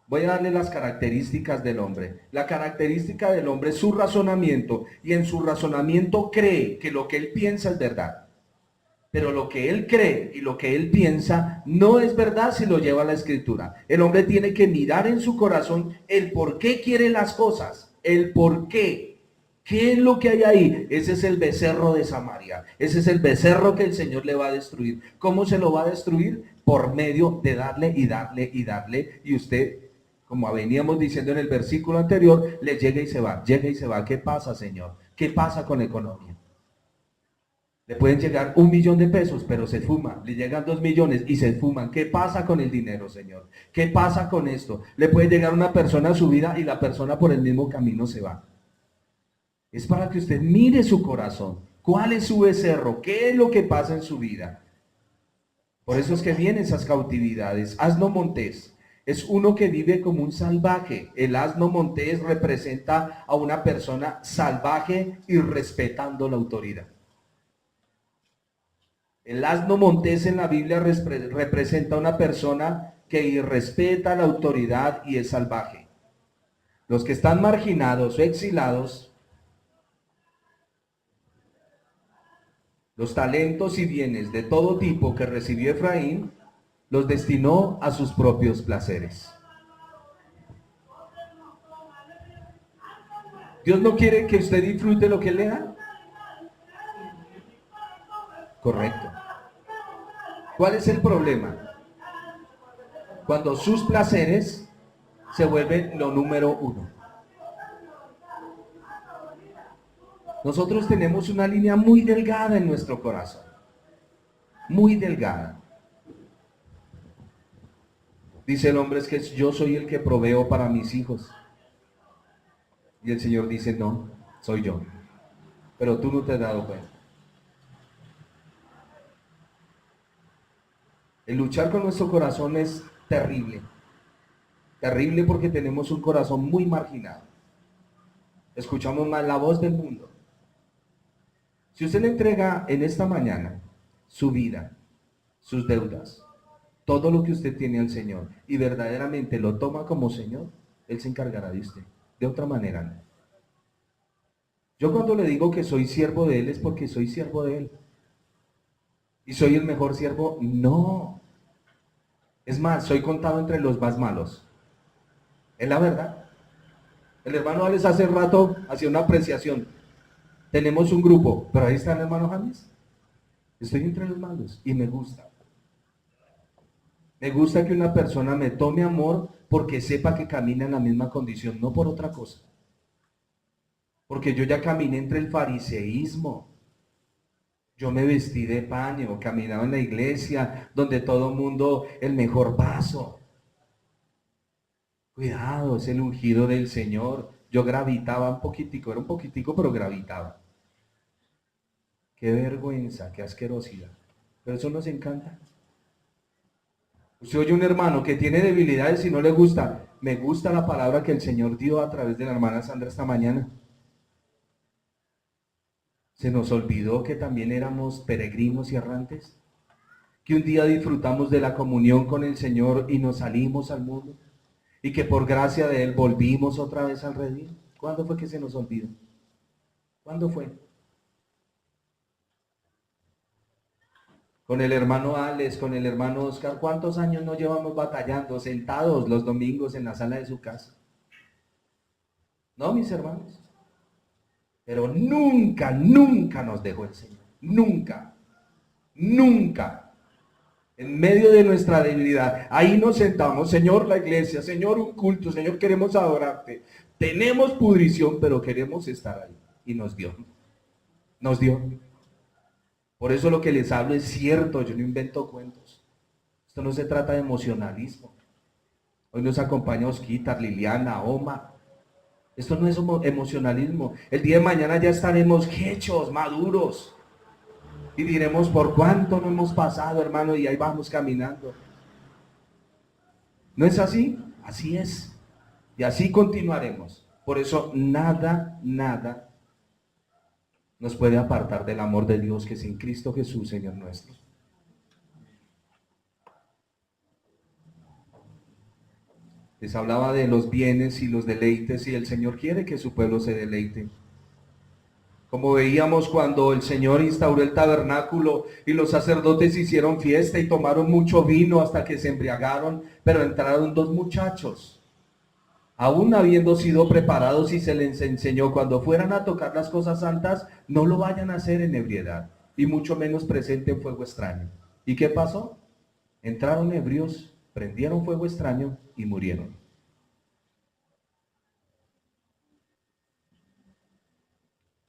voy a darle las características del hombre. La característica del hombre es su razonamiento, y en su razonamiento cree que lo que él piensa es verdad. Pero lo que él cree y lo que él piensa no es verdad si lo lleva a la Escritura. El hombre tiene que mirar en su corazón el por qué quiere las cosas, el por qué. ¿Qué es lo que hay ahí? Ese es el becerro de Samaria. Ese es el becerro que el Señor le va a destruir. ¿Cómo se lo va a destruir? Por medio de darle y darle y darle. Y usted, como veníamos diciendo en el versículo anterior, le llega y se va, llega y se va. ¿Qué pasa, Señor? ¿Qué pasa con la economía? Le pueden llegar 1 millón de pesos, pero se fuma. Le llegan 2 millones y se fuman. ¿Qué pasa con el dinero, Señor? ¿Qué pasa con esto? Le puede llegar una persona a su vida y la persona por el mismo camino se va. Es para que usted mire su corazón. ¿Cuál es su becerro? ¿Qué es lo que pasa en su vida? Por eso es que vienen esas cautividades. Asno montés es uno que vive como un salvaje. El asno montés representa a una persona salvaje y respetando la autoridad. El asno montés en la Biblia representa a una persona que irrespeta la autoridad y es salvaje. Los que están marginados o exilados, los talentos y bienes de todo tipo que recibió Efraín, los destinó a sus propios placeres. Dios no quiere que usted disfrute lo que Él le da. Correcto. ¿Cuál es el problema? Cuando sus placeres se vuelve lo número uno. Nosotros tenemos una línea muy delgada en nuestro corazón, muy delgada. Dice el hombre, es que yo soy el que proveo para mis hijos. Y el Señor dice, no, soy yo. Pero tú no te has dado cuenta. El luchar con nuestro corazón es terrible. Terrible porque tenemos un corazón muy marginado. Escuchamos más la voz del mundo. Si usted le entrega en esta mañana su vida, sus deudas, todo lo que usted tiene al Señor y verdaderamente lo toma como Señor, Él se encargará de usted. De otra manera no. Yo cuando le digo que soy siervo de Él es porque soy siervo de Él. ¿Y soy el mejor siervo? No. Es más, soy contado entre los más malos. Es la verdad. El hermano Alex hace rato hacía una apreciación. Tenemos un grupo, pero ahí está el hermano James. Estoy entre los malos y me gusta. Me gusta que una persona me tome amor porque sepa que camina en la misma condición, no por otra cosa. Porque yo ya caminé entre el fariseísmo. Yo me vestí de paño, caminaba en la iglesia, donde todo el mundo, el mejor vaso. Cuidado, es el ungido del Señor. Yo gravitaba un poquitico, era un poquitico, pero gravitaba. Qué vergüenza, qué asquerosidad. Pero eso nos encanta. Usted oye un hermano que tiene debilidades y no le gusta. Me gusta la palabra que el Señor dio a través de la hermana Sandra esta mañana. Se nos olvidó que también éramos peregrinos y errantes, que un día disfrutamos de la comunión con el Señor y nos salimos al mundo, y que por gracia de Él volvimos otra vez al redil. ¿Cuándo fue que se nos olvidó? ¿Cuándo fue? Con el hermano Alex, con el hermano Oscar, ¿cuántos años nos llevamos batallando, sentados los domingos en la sala de su casa? ¿No, mis hermanos? Pero nunca, nunca nos dejó el Señor. Nunca, nunca. En medio de nuestra debilidad, ahí nos sentamos, Señor, la iglesia, Señor, un culto, Señor, queremos adorarte. Tenemos pudrición, pero queremos estar ahí. Y nos dio. Nos dio. Por eso lo que les hablo es cierto, yo no invento cuentos. Esto no se trata de emocionalismo. Hoy nos acompaña Osquita, Liliana, Oma. Esto no es emocionalismo. El día de mañana ya estaremos hechos, maduros. Y diremos, ¿por cuánto no hemos pasado, hermano? Y ahí vamos caminando. ¿No es así? Así es. Y así continuaremos. Por eso nada, nada nos puede apartar del amor de Dios que es en Cristo Jesús, Señor nuestro. Les hablaba de los bienes y los deleites y el Señor quiere que su pueblo se deleite. Como veíamos cuando el Señor instauró el tabernáculo y los sacerdotes hicieron fiesta y tomaron mucho vino hasta que se embriagaron, pero entraron dos muchachos. Aún habiendo sido preparados y se les enseñó cuando fueran a tocar las cosas santas, no lo vayan a hacer en ebriedad y mucho menos presenten fuego extraño. ¿Y qué pasó? Entraron ebrios, prendieron fuego extraño y murieron.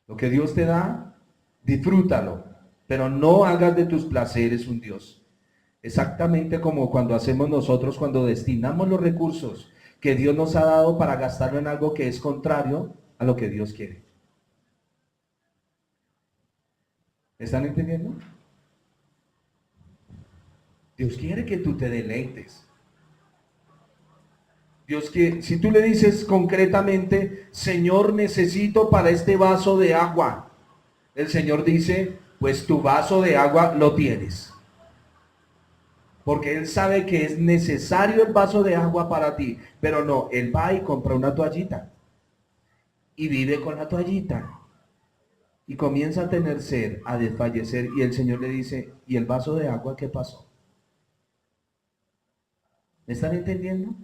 Lo que Dios te da, disfrútalo, pero no hagas de tus placeres un Dios. Exactamente como cuando hacemos nosotros, cuando destinamos los recursos que Dios nos ha dado para gastarlo en algo que es contrario a lo que Dios quiere. ¿Están entendiendo? Dios quiere que tú te deleites. Dios quiere, si tú le dices concretamente, Señor, necesito para este vaso de agua, el Señor dice, pues tu vaso de agua lo tienes. Porque Él sabe que es necesario el vaso de agua para ti, pero no, Él va y compra una toallita y vive con la toallita y comienza a tener sed, a desfallecer, y el Señor le dice, ¿y el vaso de agua qué pasó? ¿Me están entendiendo?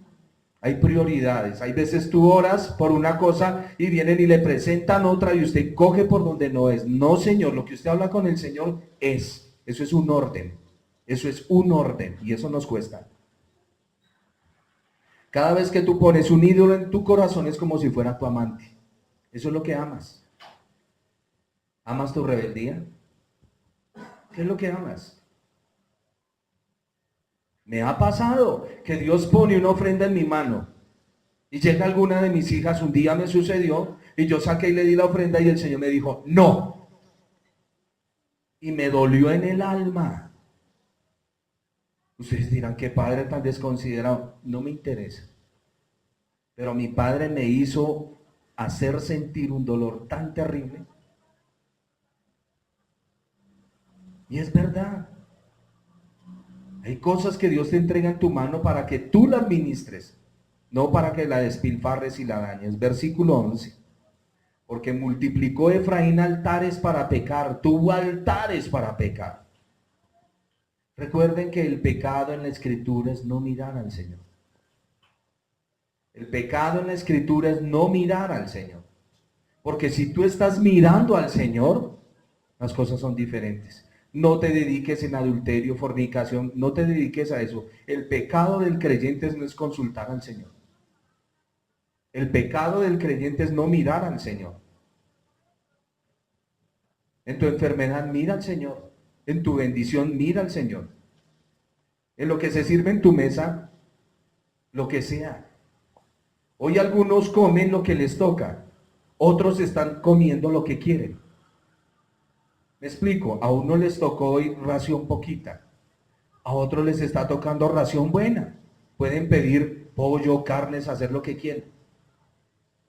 Hay prioridades. Hay veces tú oras por una cosa y vienen y le presentan otra y usted coge por donde no es. No, Señor, lo que usted habla con el Señor es. Eso es un orden. Eso es un orden y eso nos cuesta. Cada vez que tú pones un ídolo en tu corazón es como si fuera tu amante. Eso es lo que amas. ¿Amas tu rebeldía? ¿Qué es lo que amas? Me ha pasado que Dios pone una ofrenda en mi mano y llega alguna de mis hijas, un día me sucedió, y yo saqué y le di la ofrenda y el Señor me dijo, no. Y me dolió en el alma. Ustedes dirán, qué padre tan desconsiderado. No me interesa. Pero mi padre me hizo hacer sentir un dolor tan terrible. Y es verdad. Hay cosas que Dios te entrega en tu mano para que tú la administres, no para que la despilfarres y la dañes. Versículo 11. Porque multiplicó Efraín altares para pecar, tuvo altares para pecar. Recuerden que el pecado en la Escritura es no mirar al Señor. El pecado en la Escritura es no mirar al Señor. Porque si tú estás mirando al Señor, las cosas son diferentes. No te dediques en adulterio, fornicación, no te dediques a eso. El pecado del creyente no es consultar al Señor. El pecado del creyente es no mirar al Señor. En tu enfermedad mira al Señor. En tu bendición mira al Señor. En lo que se sirve en tu mesa, lo que sea. Hoy algunos comen lo que les toca. Otros están comiendo lo que quieren. Me explico, a uno les tocó hoy ración poquita, a otros les está tocando ración buena. Pueden pedir pollo, carnes, hacer lo que quieran.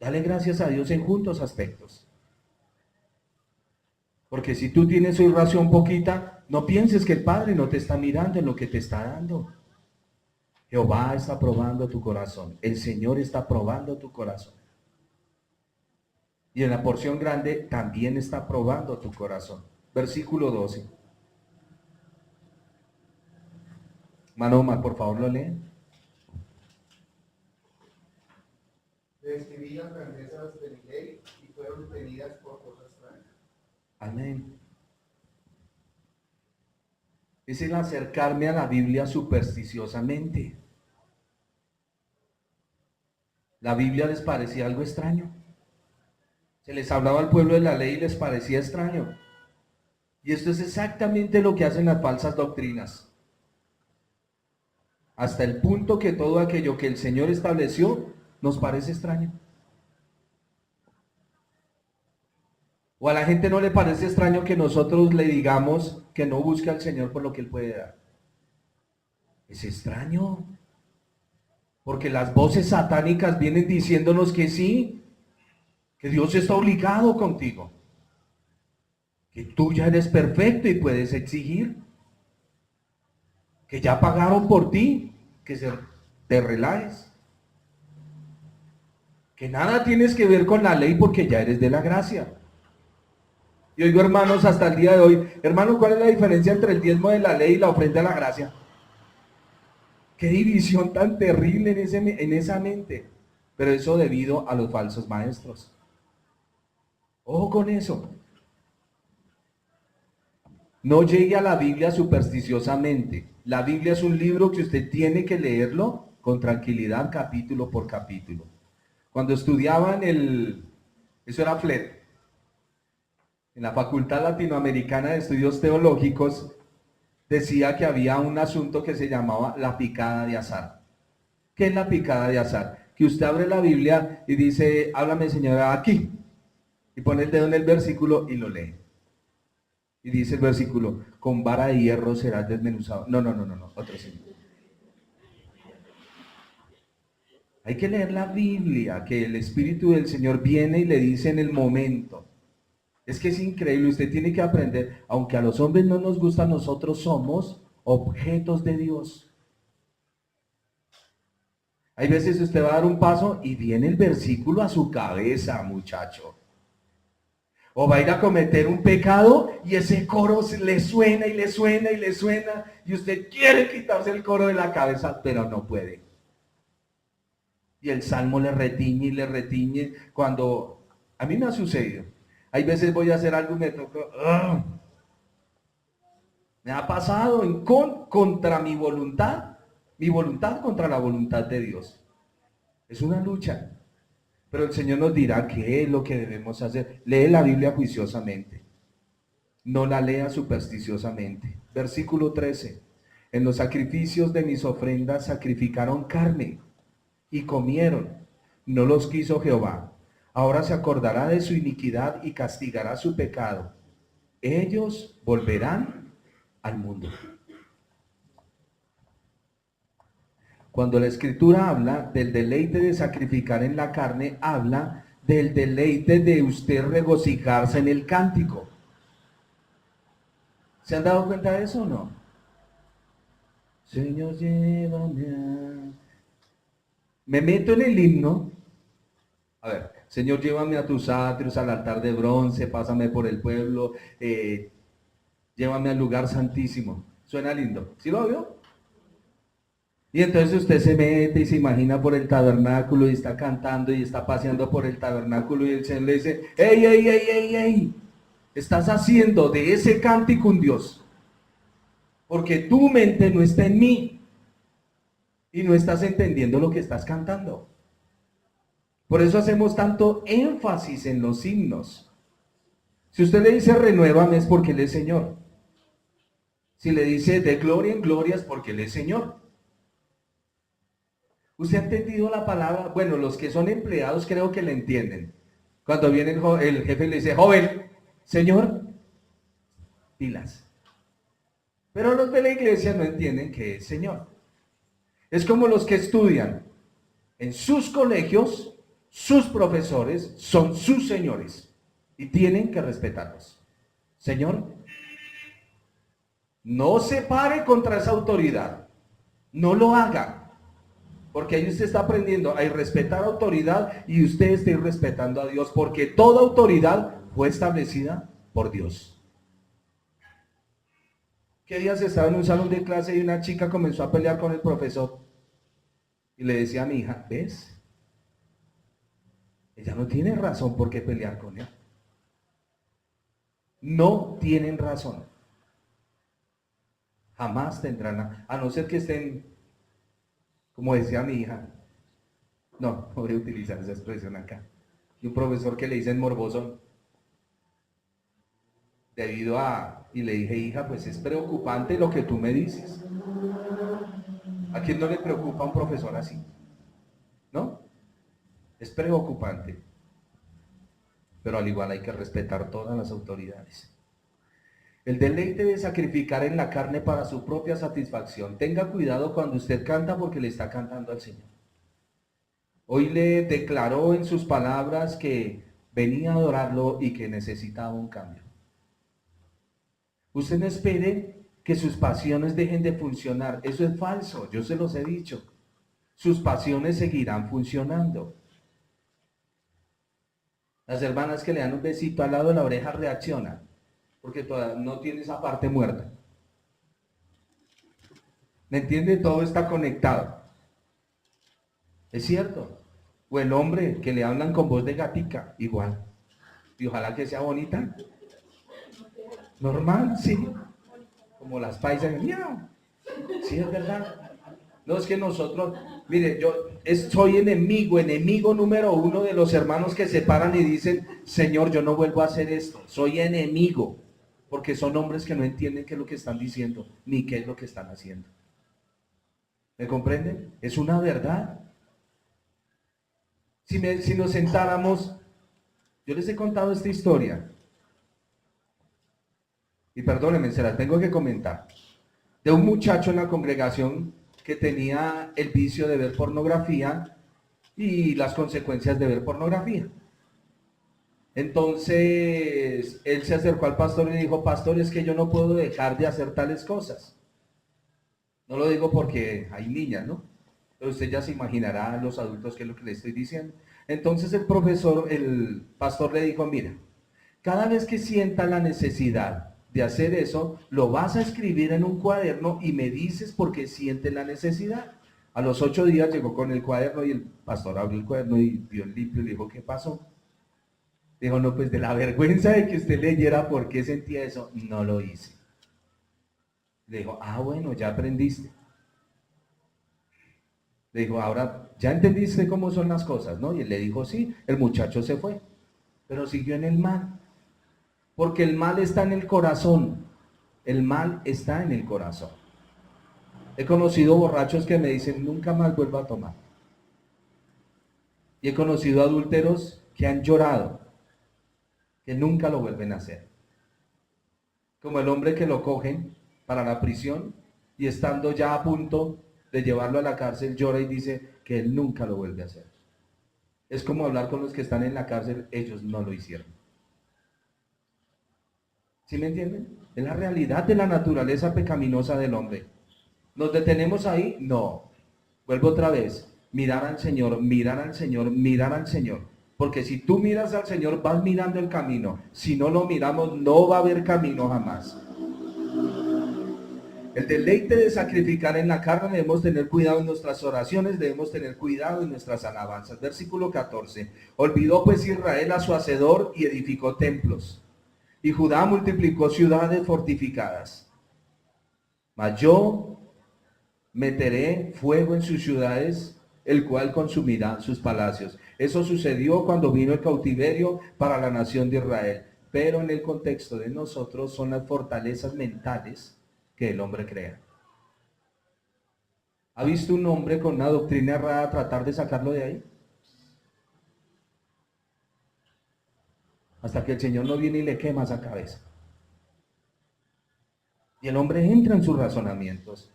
Dale gracias a Dios en juntos aspectos. Porque si tú tienes hoy ración poquita, no pienses que el Padre no te está mirando en lo que te está dando. Jehová está probando tu corazón, el Señor está probando tu corazón. Y en la porción grande también está probando tu corazón. Versículo 12. Manoma, por favor, lo leen. Describí las grandezas de mi ley y fueron tenidas por cosas extrañas. Amén. Es el acercarme a la Biblia supersticiosamente. La Biblia les parecía algo extraño. Se les hablaba al pueblo de la ley y les parecía extraño. Y esto es exactamente lo que hacen las falsas doctrinas. Hasta el punto que todo aquello que el Señor estableció nos parece extraño. O a la gente no le parece extraño que nosotros le digamos que no busque al Señor por lo que Él puede dar. Es extraño. Porque las voces satánicas vienen diciéndonos que sí, que Dios está obligado contigo. Que tú ya eres perfecto y puedes exigir. Que ya pagaron por ti, que te relajes. Que nada tienes que ver con la ley porque ya eres de la gracia. Y oigo hermanos hasta el día de hoy, hermano, ¿cuál es la diferencia entre el diezmo de la ley y la ofrenda de la gracia? Qué división tan terrible en esa mente. Pero eso debido a los falsos maestros. Ojo con eso. No llegue a la Biblia supersticiosamente. La Biblia es un libro que usted tiene que leerlo con tranquilidad capítulo por capítulo. Cuando estudiaban eso era FLET, en la Facultad Latinoamericana de Estudios Teológicos, decía que había un asunto que se llamaba la picada de azar. ¿Qué es la picada de azar? Que usted abre la Biblia y dice, háblame señora aquí, y pone el dedo en el versículo y lo lee. Y dice el versículo, con vara de hierro serás desmenuzado. No, otro señor. Hay que leer la Biblia, que el Espíritu del Señor viene y le dice en el momento. Es que es increíble, usted tiene que aprender, aunque a los hombres no nos gusta, nosotros somos objetos de Dios. Hay veces usted va a dar un paso y viene el versículo a su cabeza, muchacho. O va a ir a cometer un pecado y ese coro le suena y le suena y le suena y usted quiere quitarse el coro de la cabeza, pero no puede. Y el salmo le retiñe y le retiñe cuando a mí me ha sucedido. Hay veces voy a hacer algo y me toca, me ha pasado contra mi voluntad contra la voluntad de Dios. Es una lucha. Pero el Señor nos dirá qué es lo que debemos hacer. Lee la Biblia juiciosamente. No la lea supersticiosamente. Versículo 13. En los sacrificios de mis ofrendas sacrificaron carne y comieron. No los quiso Jehová. Ahora se acordará de su iniquidad y castigará su pecado. Ellos volverán al mundo. Cuando la Escritura habla del deleite de sacrificar en la carne, habla del deleite de usted regocijarse en el cántico. ¿Se han dado cuenta de eso o no? Señor, llévame a... Me meto en el himno. A ver, Señor, llévame a tus atrios, al altar de bronce, pásame por el pueblo, llévame al lugar santísimo. Suena lindo. ¿Sí lo vio? Y entonces usted se mete y se imagina por el tabernáculo y está cantando y está paseando por el tabernáculo y el Señor le dice, ¡ey, ey, ey, ey, ey! Estás haciendo de ese cántico un Dios. Porque tu mente no está en mí. Y no estás entendiendo lo que estás cantando. Por eso hacemos tanto énfasis en los himnos. Si usted le dice renuévame es porque Él es Señor. Si le dice de gloria en gloria es porque Él es Señor. ¿Usted ha entendido la palabra? Bueno, los que son empleados creo que le entienden. Cuando viene el jefe y le dice, joven, Señor, pilas. Pero los de la iglesia no entienden que es Señor. Es como los que estudian en sus colegios, sus profesores son sus señores y tienen que respetarlos. Señor, no se pare contra esa autoridad, no lo haga, porque ahí usted está aprendiendo a respetar autoridad y usted está respetando a Dios, porque toda autoridad fue establecida por Dios. ¿Qué días estaba en un salón de clase y una chica comenzó a pelear con el profesor? Y le decía a mi hija, ¿ves? Ella no tiene razón por qué pelear con él. No tienen razón. Jamás tendrán, a no ser que estén, como decía mi hija, no voy a utilizar esa expresión acá, y un profesor que le dicen morboso, debido a, y le dije, hija, pues es preocupante lo que tú me dices. ¿A quién no le preocupa un profesor así? ¿No? Es preocupante. Pero al igual hay que respetar todas las autoridades. El deleite de sacrificar en la carne para su propia satisfacción. Tenga cuidado cuando usted canta porque le está cantando al Señor. Hoy le declaró en sus palabras que venía a adorarlo y que necesitaba un cambio. Usted no espere que sus pasiones dejen de funcionar. Eso es falso, yo se los he dicho. Sus pasiones seguirán funcionando. Las hermanas que le dan un besito al lado de la oreja reaccionan, porque todavía no tiene esa parte muerta. ¿Me entiende? Todo está conectado. Es cierto. O el hombre que le hablan con voz de gatica, igual. Y ojalá que sea bonita. Normal, sí. Como las paisas, miau. Sí, es verdad. No, es que nosotros, mire, yo soy enemigo número uno de los hermanos que se paran y dicen, Señor, yo no vuelvo a hacer esto. Soy enemigo, porque son hombres que no entienden qué es lo que están diciendo, ni qué es lo que están haciendo. ¿Me comprenden? Es una verdad. Si nos sentáramos, yo les he contado esta historia, y perdónenme, se la tengo que comentar, de un muchacho en la congregación que tenía el vicio de ver pornografía y las consecuencias de ver pornografía. Entonces, él se acercó al pastor y dijo, pastor, es que yo no puedo dejar de hacer tales cosas. No lo digo porque hay niñas, ¿no? Pero usted ya se imaginará a los adultos qué es lo que le estoy diciendo. Entonces el pastor le dijo, mira, cada vez que sienta la necesidad de hacer eso, lo vas a escribir en un cuaderno y me dices por qué sientes la necesidad. A los 8 días llegó con el cuaderno y el pastor abrió el cuaderno y vio el limpio y le dijo, ¿qué pasó? Dijo, no, pues de la vergüenza de que usted leyera por qué sentía eso, no lo hice. Le dijo, ah, bueno, ya aprendiste. Le dijo, ahora, ¿ya entendiste cómo son las cosas, no? Y él le dijo, sí, el muchacho se fue, pero siguió en el mal, porque el mal está en el corazón, el mal está en el corazón. He conocido borrachos que me dicen, nunca más vuelvo a tomar. Y he conocido adúlteros que han llorado, que nunca lo vuelven a hacer. Como el hombre que lo cogen para la prisión y estando ya a punto de llevarlo a la cárcel, llora y dice que él nunca lo vuelve a hacer. Es como hablar con los que están en la cárcel, ellos no lo hicieron. ¿Sí me entienden? Es la realidad de la naturaleza pecaminosa del hombre. ¿Nos detenemos ahí? No. Vuelvo otra vez. Mirar al Señor, mirar al Señor, mirar al Señor. Porque si tú miras al Señor, vas mirando el camino. Si no lo miramos, no va a haber camino jamás. El deleite de sacrificar en la carne, debemos tener cuidado en nuestras oraciones, debemos tener cuidado en nuestras alabanzas. Versículo 14. Olvidó pues Israel a su hacedor y edificó templos. Y Judá multiplicó ciudades fortificadas. Mas yo meteré fuego en sus ciudades, el cual consumirá sus palacios. Eso sucedió cuando vino el cautiverio para la nación de Israel. Pero en el contexto de nosotros son las fortalezas mentales que el hombre crea. ¿Ha visto un hombre con una doctrina errada tratar de sacarlo de ahí? Hasta que el Señor no viene y le quema esa cabeza. Y el hombre entra en sus razonamientos.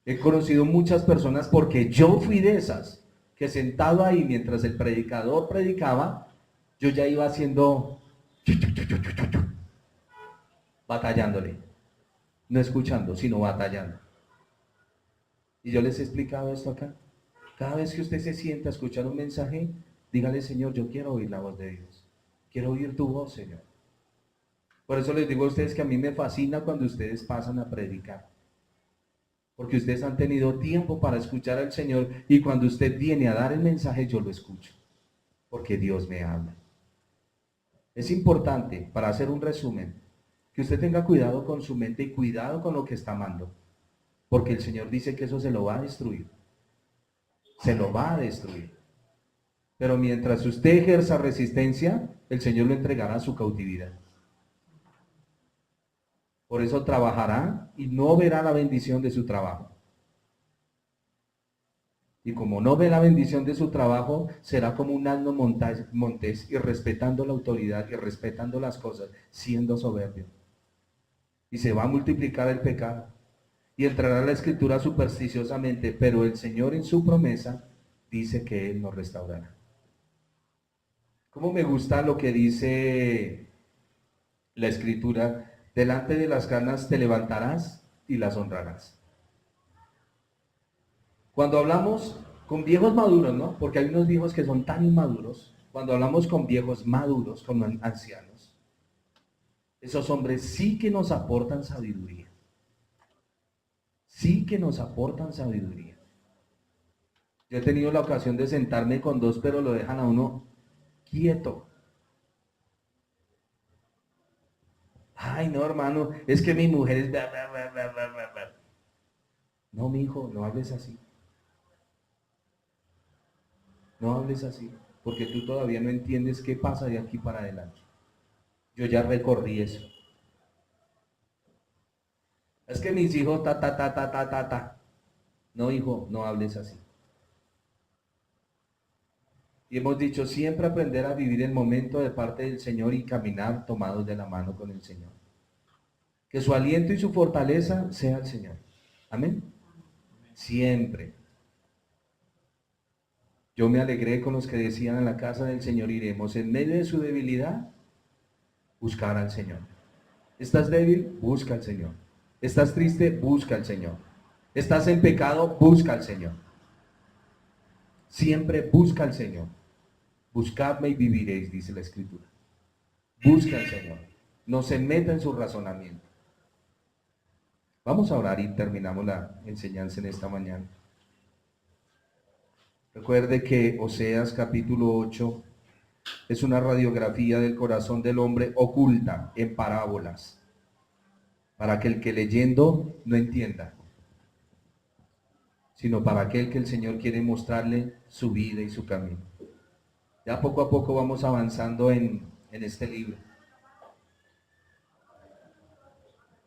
He conocido muchas personas, porque yo fui de esas, que sentado ahí mientras el predicador predicaba, yo ya iba haciendo, batallándole, no escuchando, sino batallando. Y yo les he explicado esto acá. Cada vez que usted se sienta a escuchar un mensaje, dígale, Señor, yo quiero oír la voz de Dios. Quiero oír tu voz, Señor. Por eso les digo a ustedes que a mí me fascina cuando ustedes pasan a predicar. Porque ustedes han tenido tiempo para escuchar al Señor, y cuando usted viene a dar el mensaje, yo lo escucho. Porque Dios me habla. Es importante, para hacer un resumen, que usted tenga cuidado con su mente y cuidado con lo que está amando. Porque el Señor dice que eso se lo va a destruir. Se lo va a destruir. Pero mientras usted ejerza resistencia, el Señor lo entregará a su cautividad. Por eso trabajará y no verá la bendición de su trabajo. Y como no ve la bendición de su trabajo, será como un asno montés, y respetando la autoridad y respetando las cosas, siendo soberbio. Y se va a multiplicar el pecado. Y entrará la escritura supersticiosamente, pero el Señor en su promesa dice que Él nos restaurará. ¿Cómo me gusta lo que dice la escritura? Delante de las canas te levantarás y las honrarás. Cuando hablamos con viejos maduros, ¿no? Porque hay unos viejos que son tan inmaduros. Cuando hablamos con viejos maduros, con ancianos, esos hombres sí que nos aportan sabiduría. Sí que nos aportan sabiduría. Yo he tenido la ocasión de sentarme con dos, pero lo dejan a uno quieto. Ay, no, hermano, es que mi mujer es... No, mi hijo, no hables así. No hables así, porque tú todavía no entiendes qué pasa de aquí para adelante. Yo ya recorrí eso. Es que mis hijos, ta. No, hijo, no hables así. Y hemos dicho, siempre aprender a vivir el momento de parte del Señor y caminar tomados de la mano con el Señor. Que su aliento y su fortaleza sea el Señor. Amén. Siempre. Yo me alegré con los que decían, a la casa del Señor iremos. En medio de su debilidad, buscar al Señor. ¿Estás débil? Busca al Señor. ¿Estás triste? Busca al Señor. ¿Estás en pecado? Busca al Señor. Siempre busca al Señor. Buscadme y viviréis, dice la Escritura. Busca al Señor. No se meta en su razonamiento. Vamos a orar y terminamos la enseñanza en esta mañana. Recuerde que Oseas capítulo 8 es una radiografía del corazón del hombre oculta en parábolas, para que el que leyendo no entienda. sino para aquel que el Señor quiere mostrarle su vida y su camino. Ya poco a poco vamos avanzando en este libro.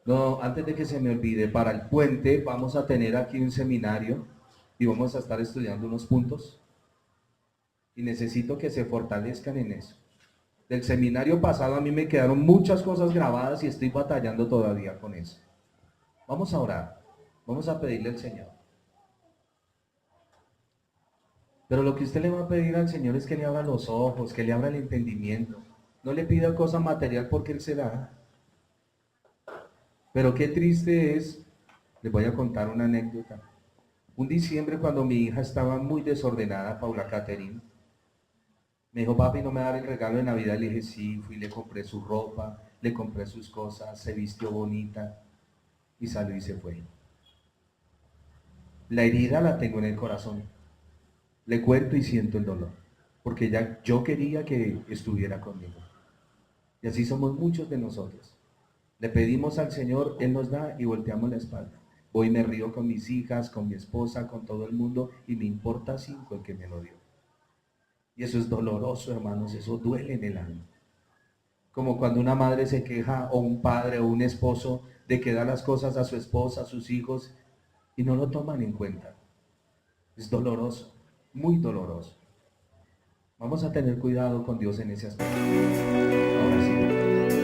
No, antes de que se me olvide, para el puente vamos a tener aquí un seminario y vamos a estar estudiando unos puntos y necesito que se fortalezcan en eso. Del seminario pasado a mí me quedaron muchas cosas grabadas y estoy batallando todavía con eso. Vamos a orar, vamos a pedirle al Señor. Pero lo que usted le va a pedir al Señor es que le abra los ojos, que le abra el entendimiento. No le pida cosa material porque Él se da. Pero qué triste es, les voy a contar una anécdota. Un diciembre cuando mi hija estaba muy desordenada, Paula Caterine, me dijo, papi, ¿no me va a dar el regalo de Navidad? Le dije, sí, fui, le compré su ropa, le compré sus cosas, se vistió bonita y salió y se fue. La herida la tengo en el corazón. Le cuento y siento el dolor, porque yo quería que estuviera conmigo. Y así somos muchos de nosotros. Le pedimos al Señor, Él nos da y volteamos la espalda. Voy y me río con mis hijas, con mi esposa, con todo el mundo y me importa 5 el que me lo dio. Y eso es doloroso, hermanos, eso duele en el alma. Como cuando una madre se queja o un padre o un esposo de que da las cosas a su esposa, a sus hijos y no lo toman en cuenta. Es doloroso, muy doloroso. Vamos a tener cuidado con Dios en ese aspecto. Ahora sí.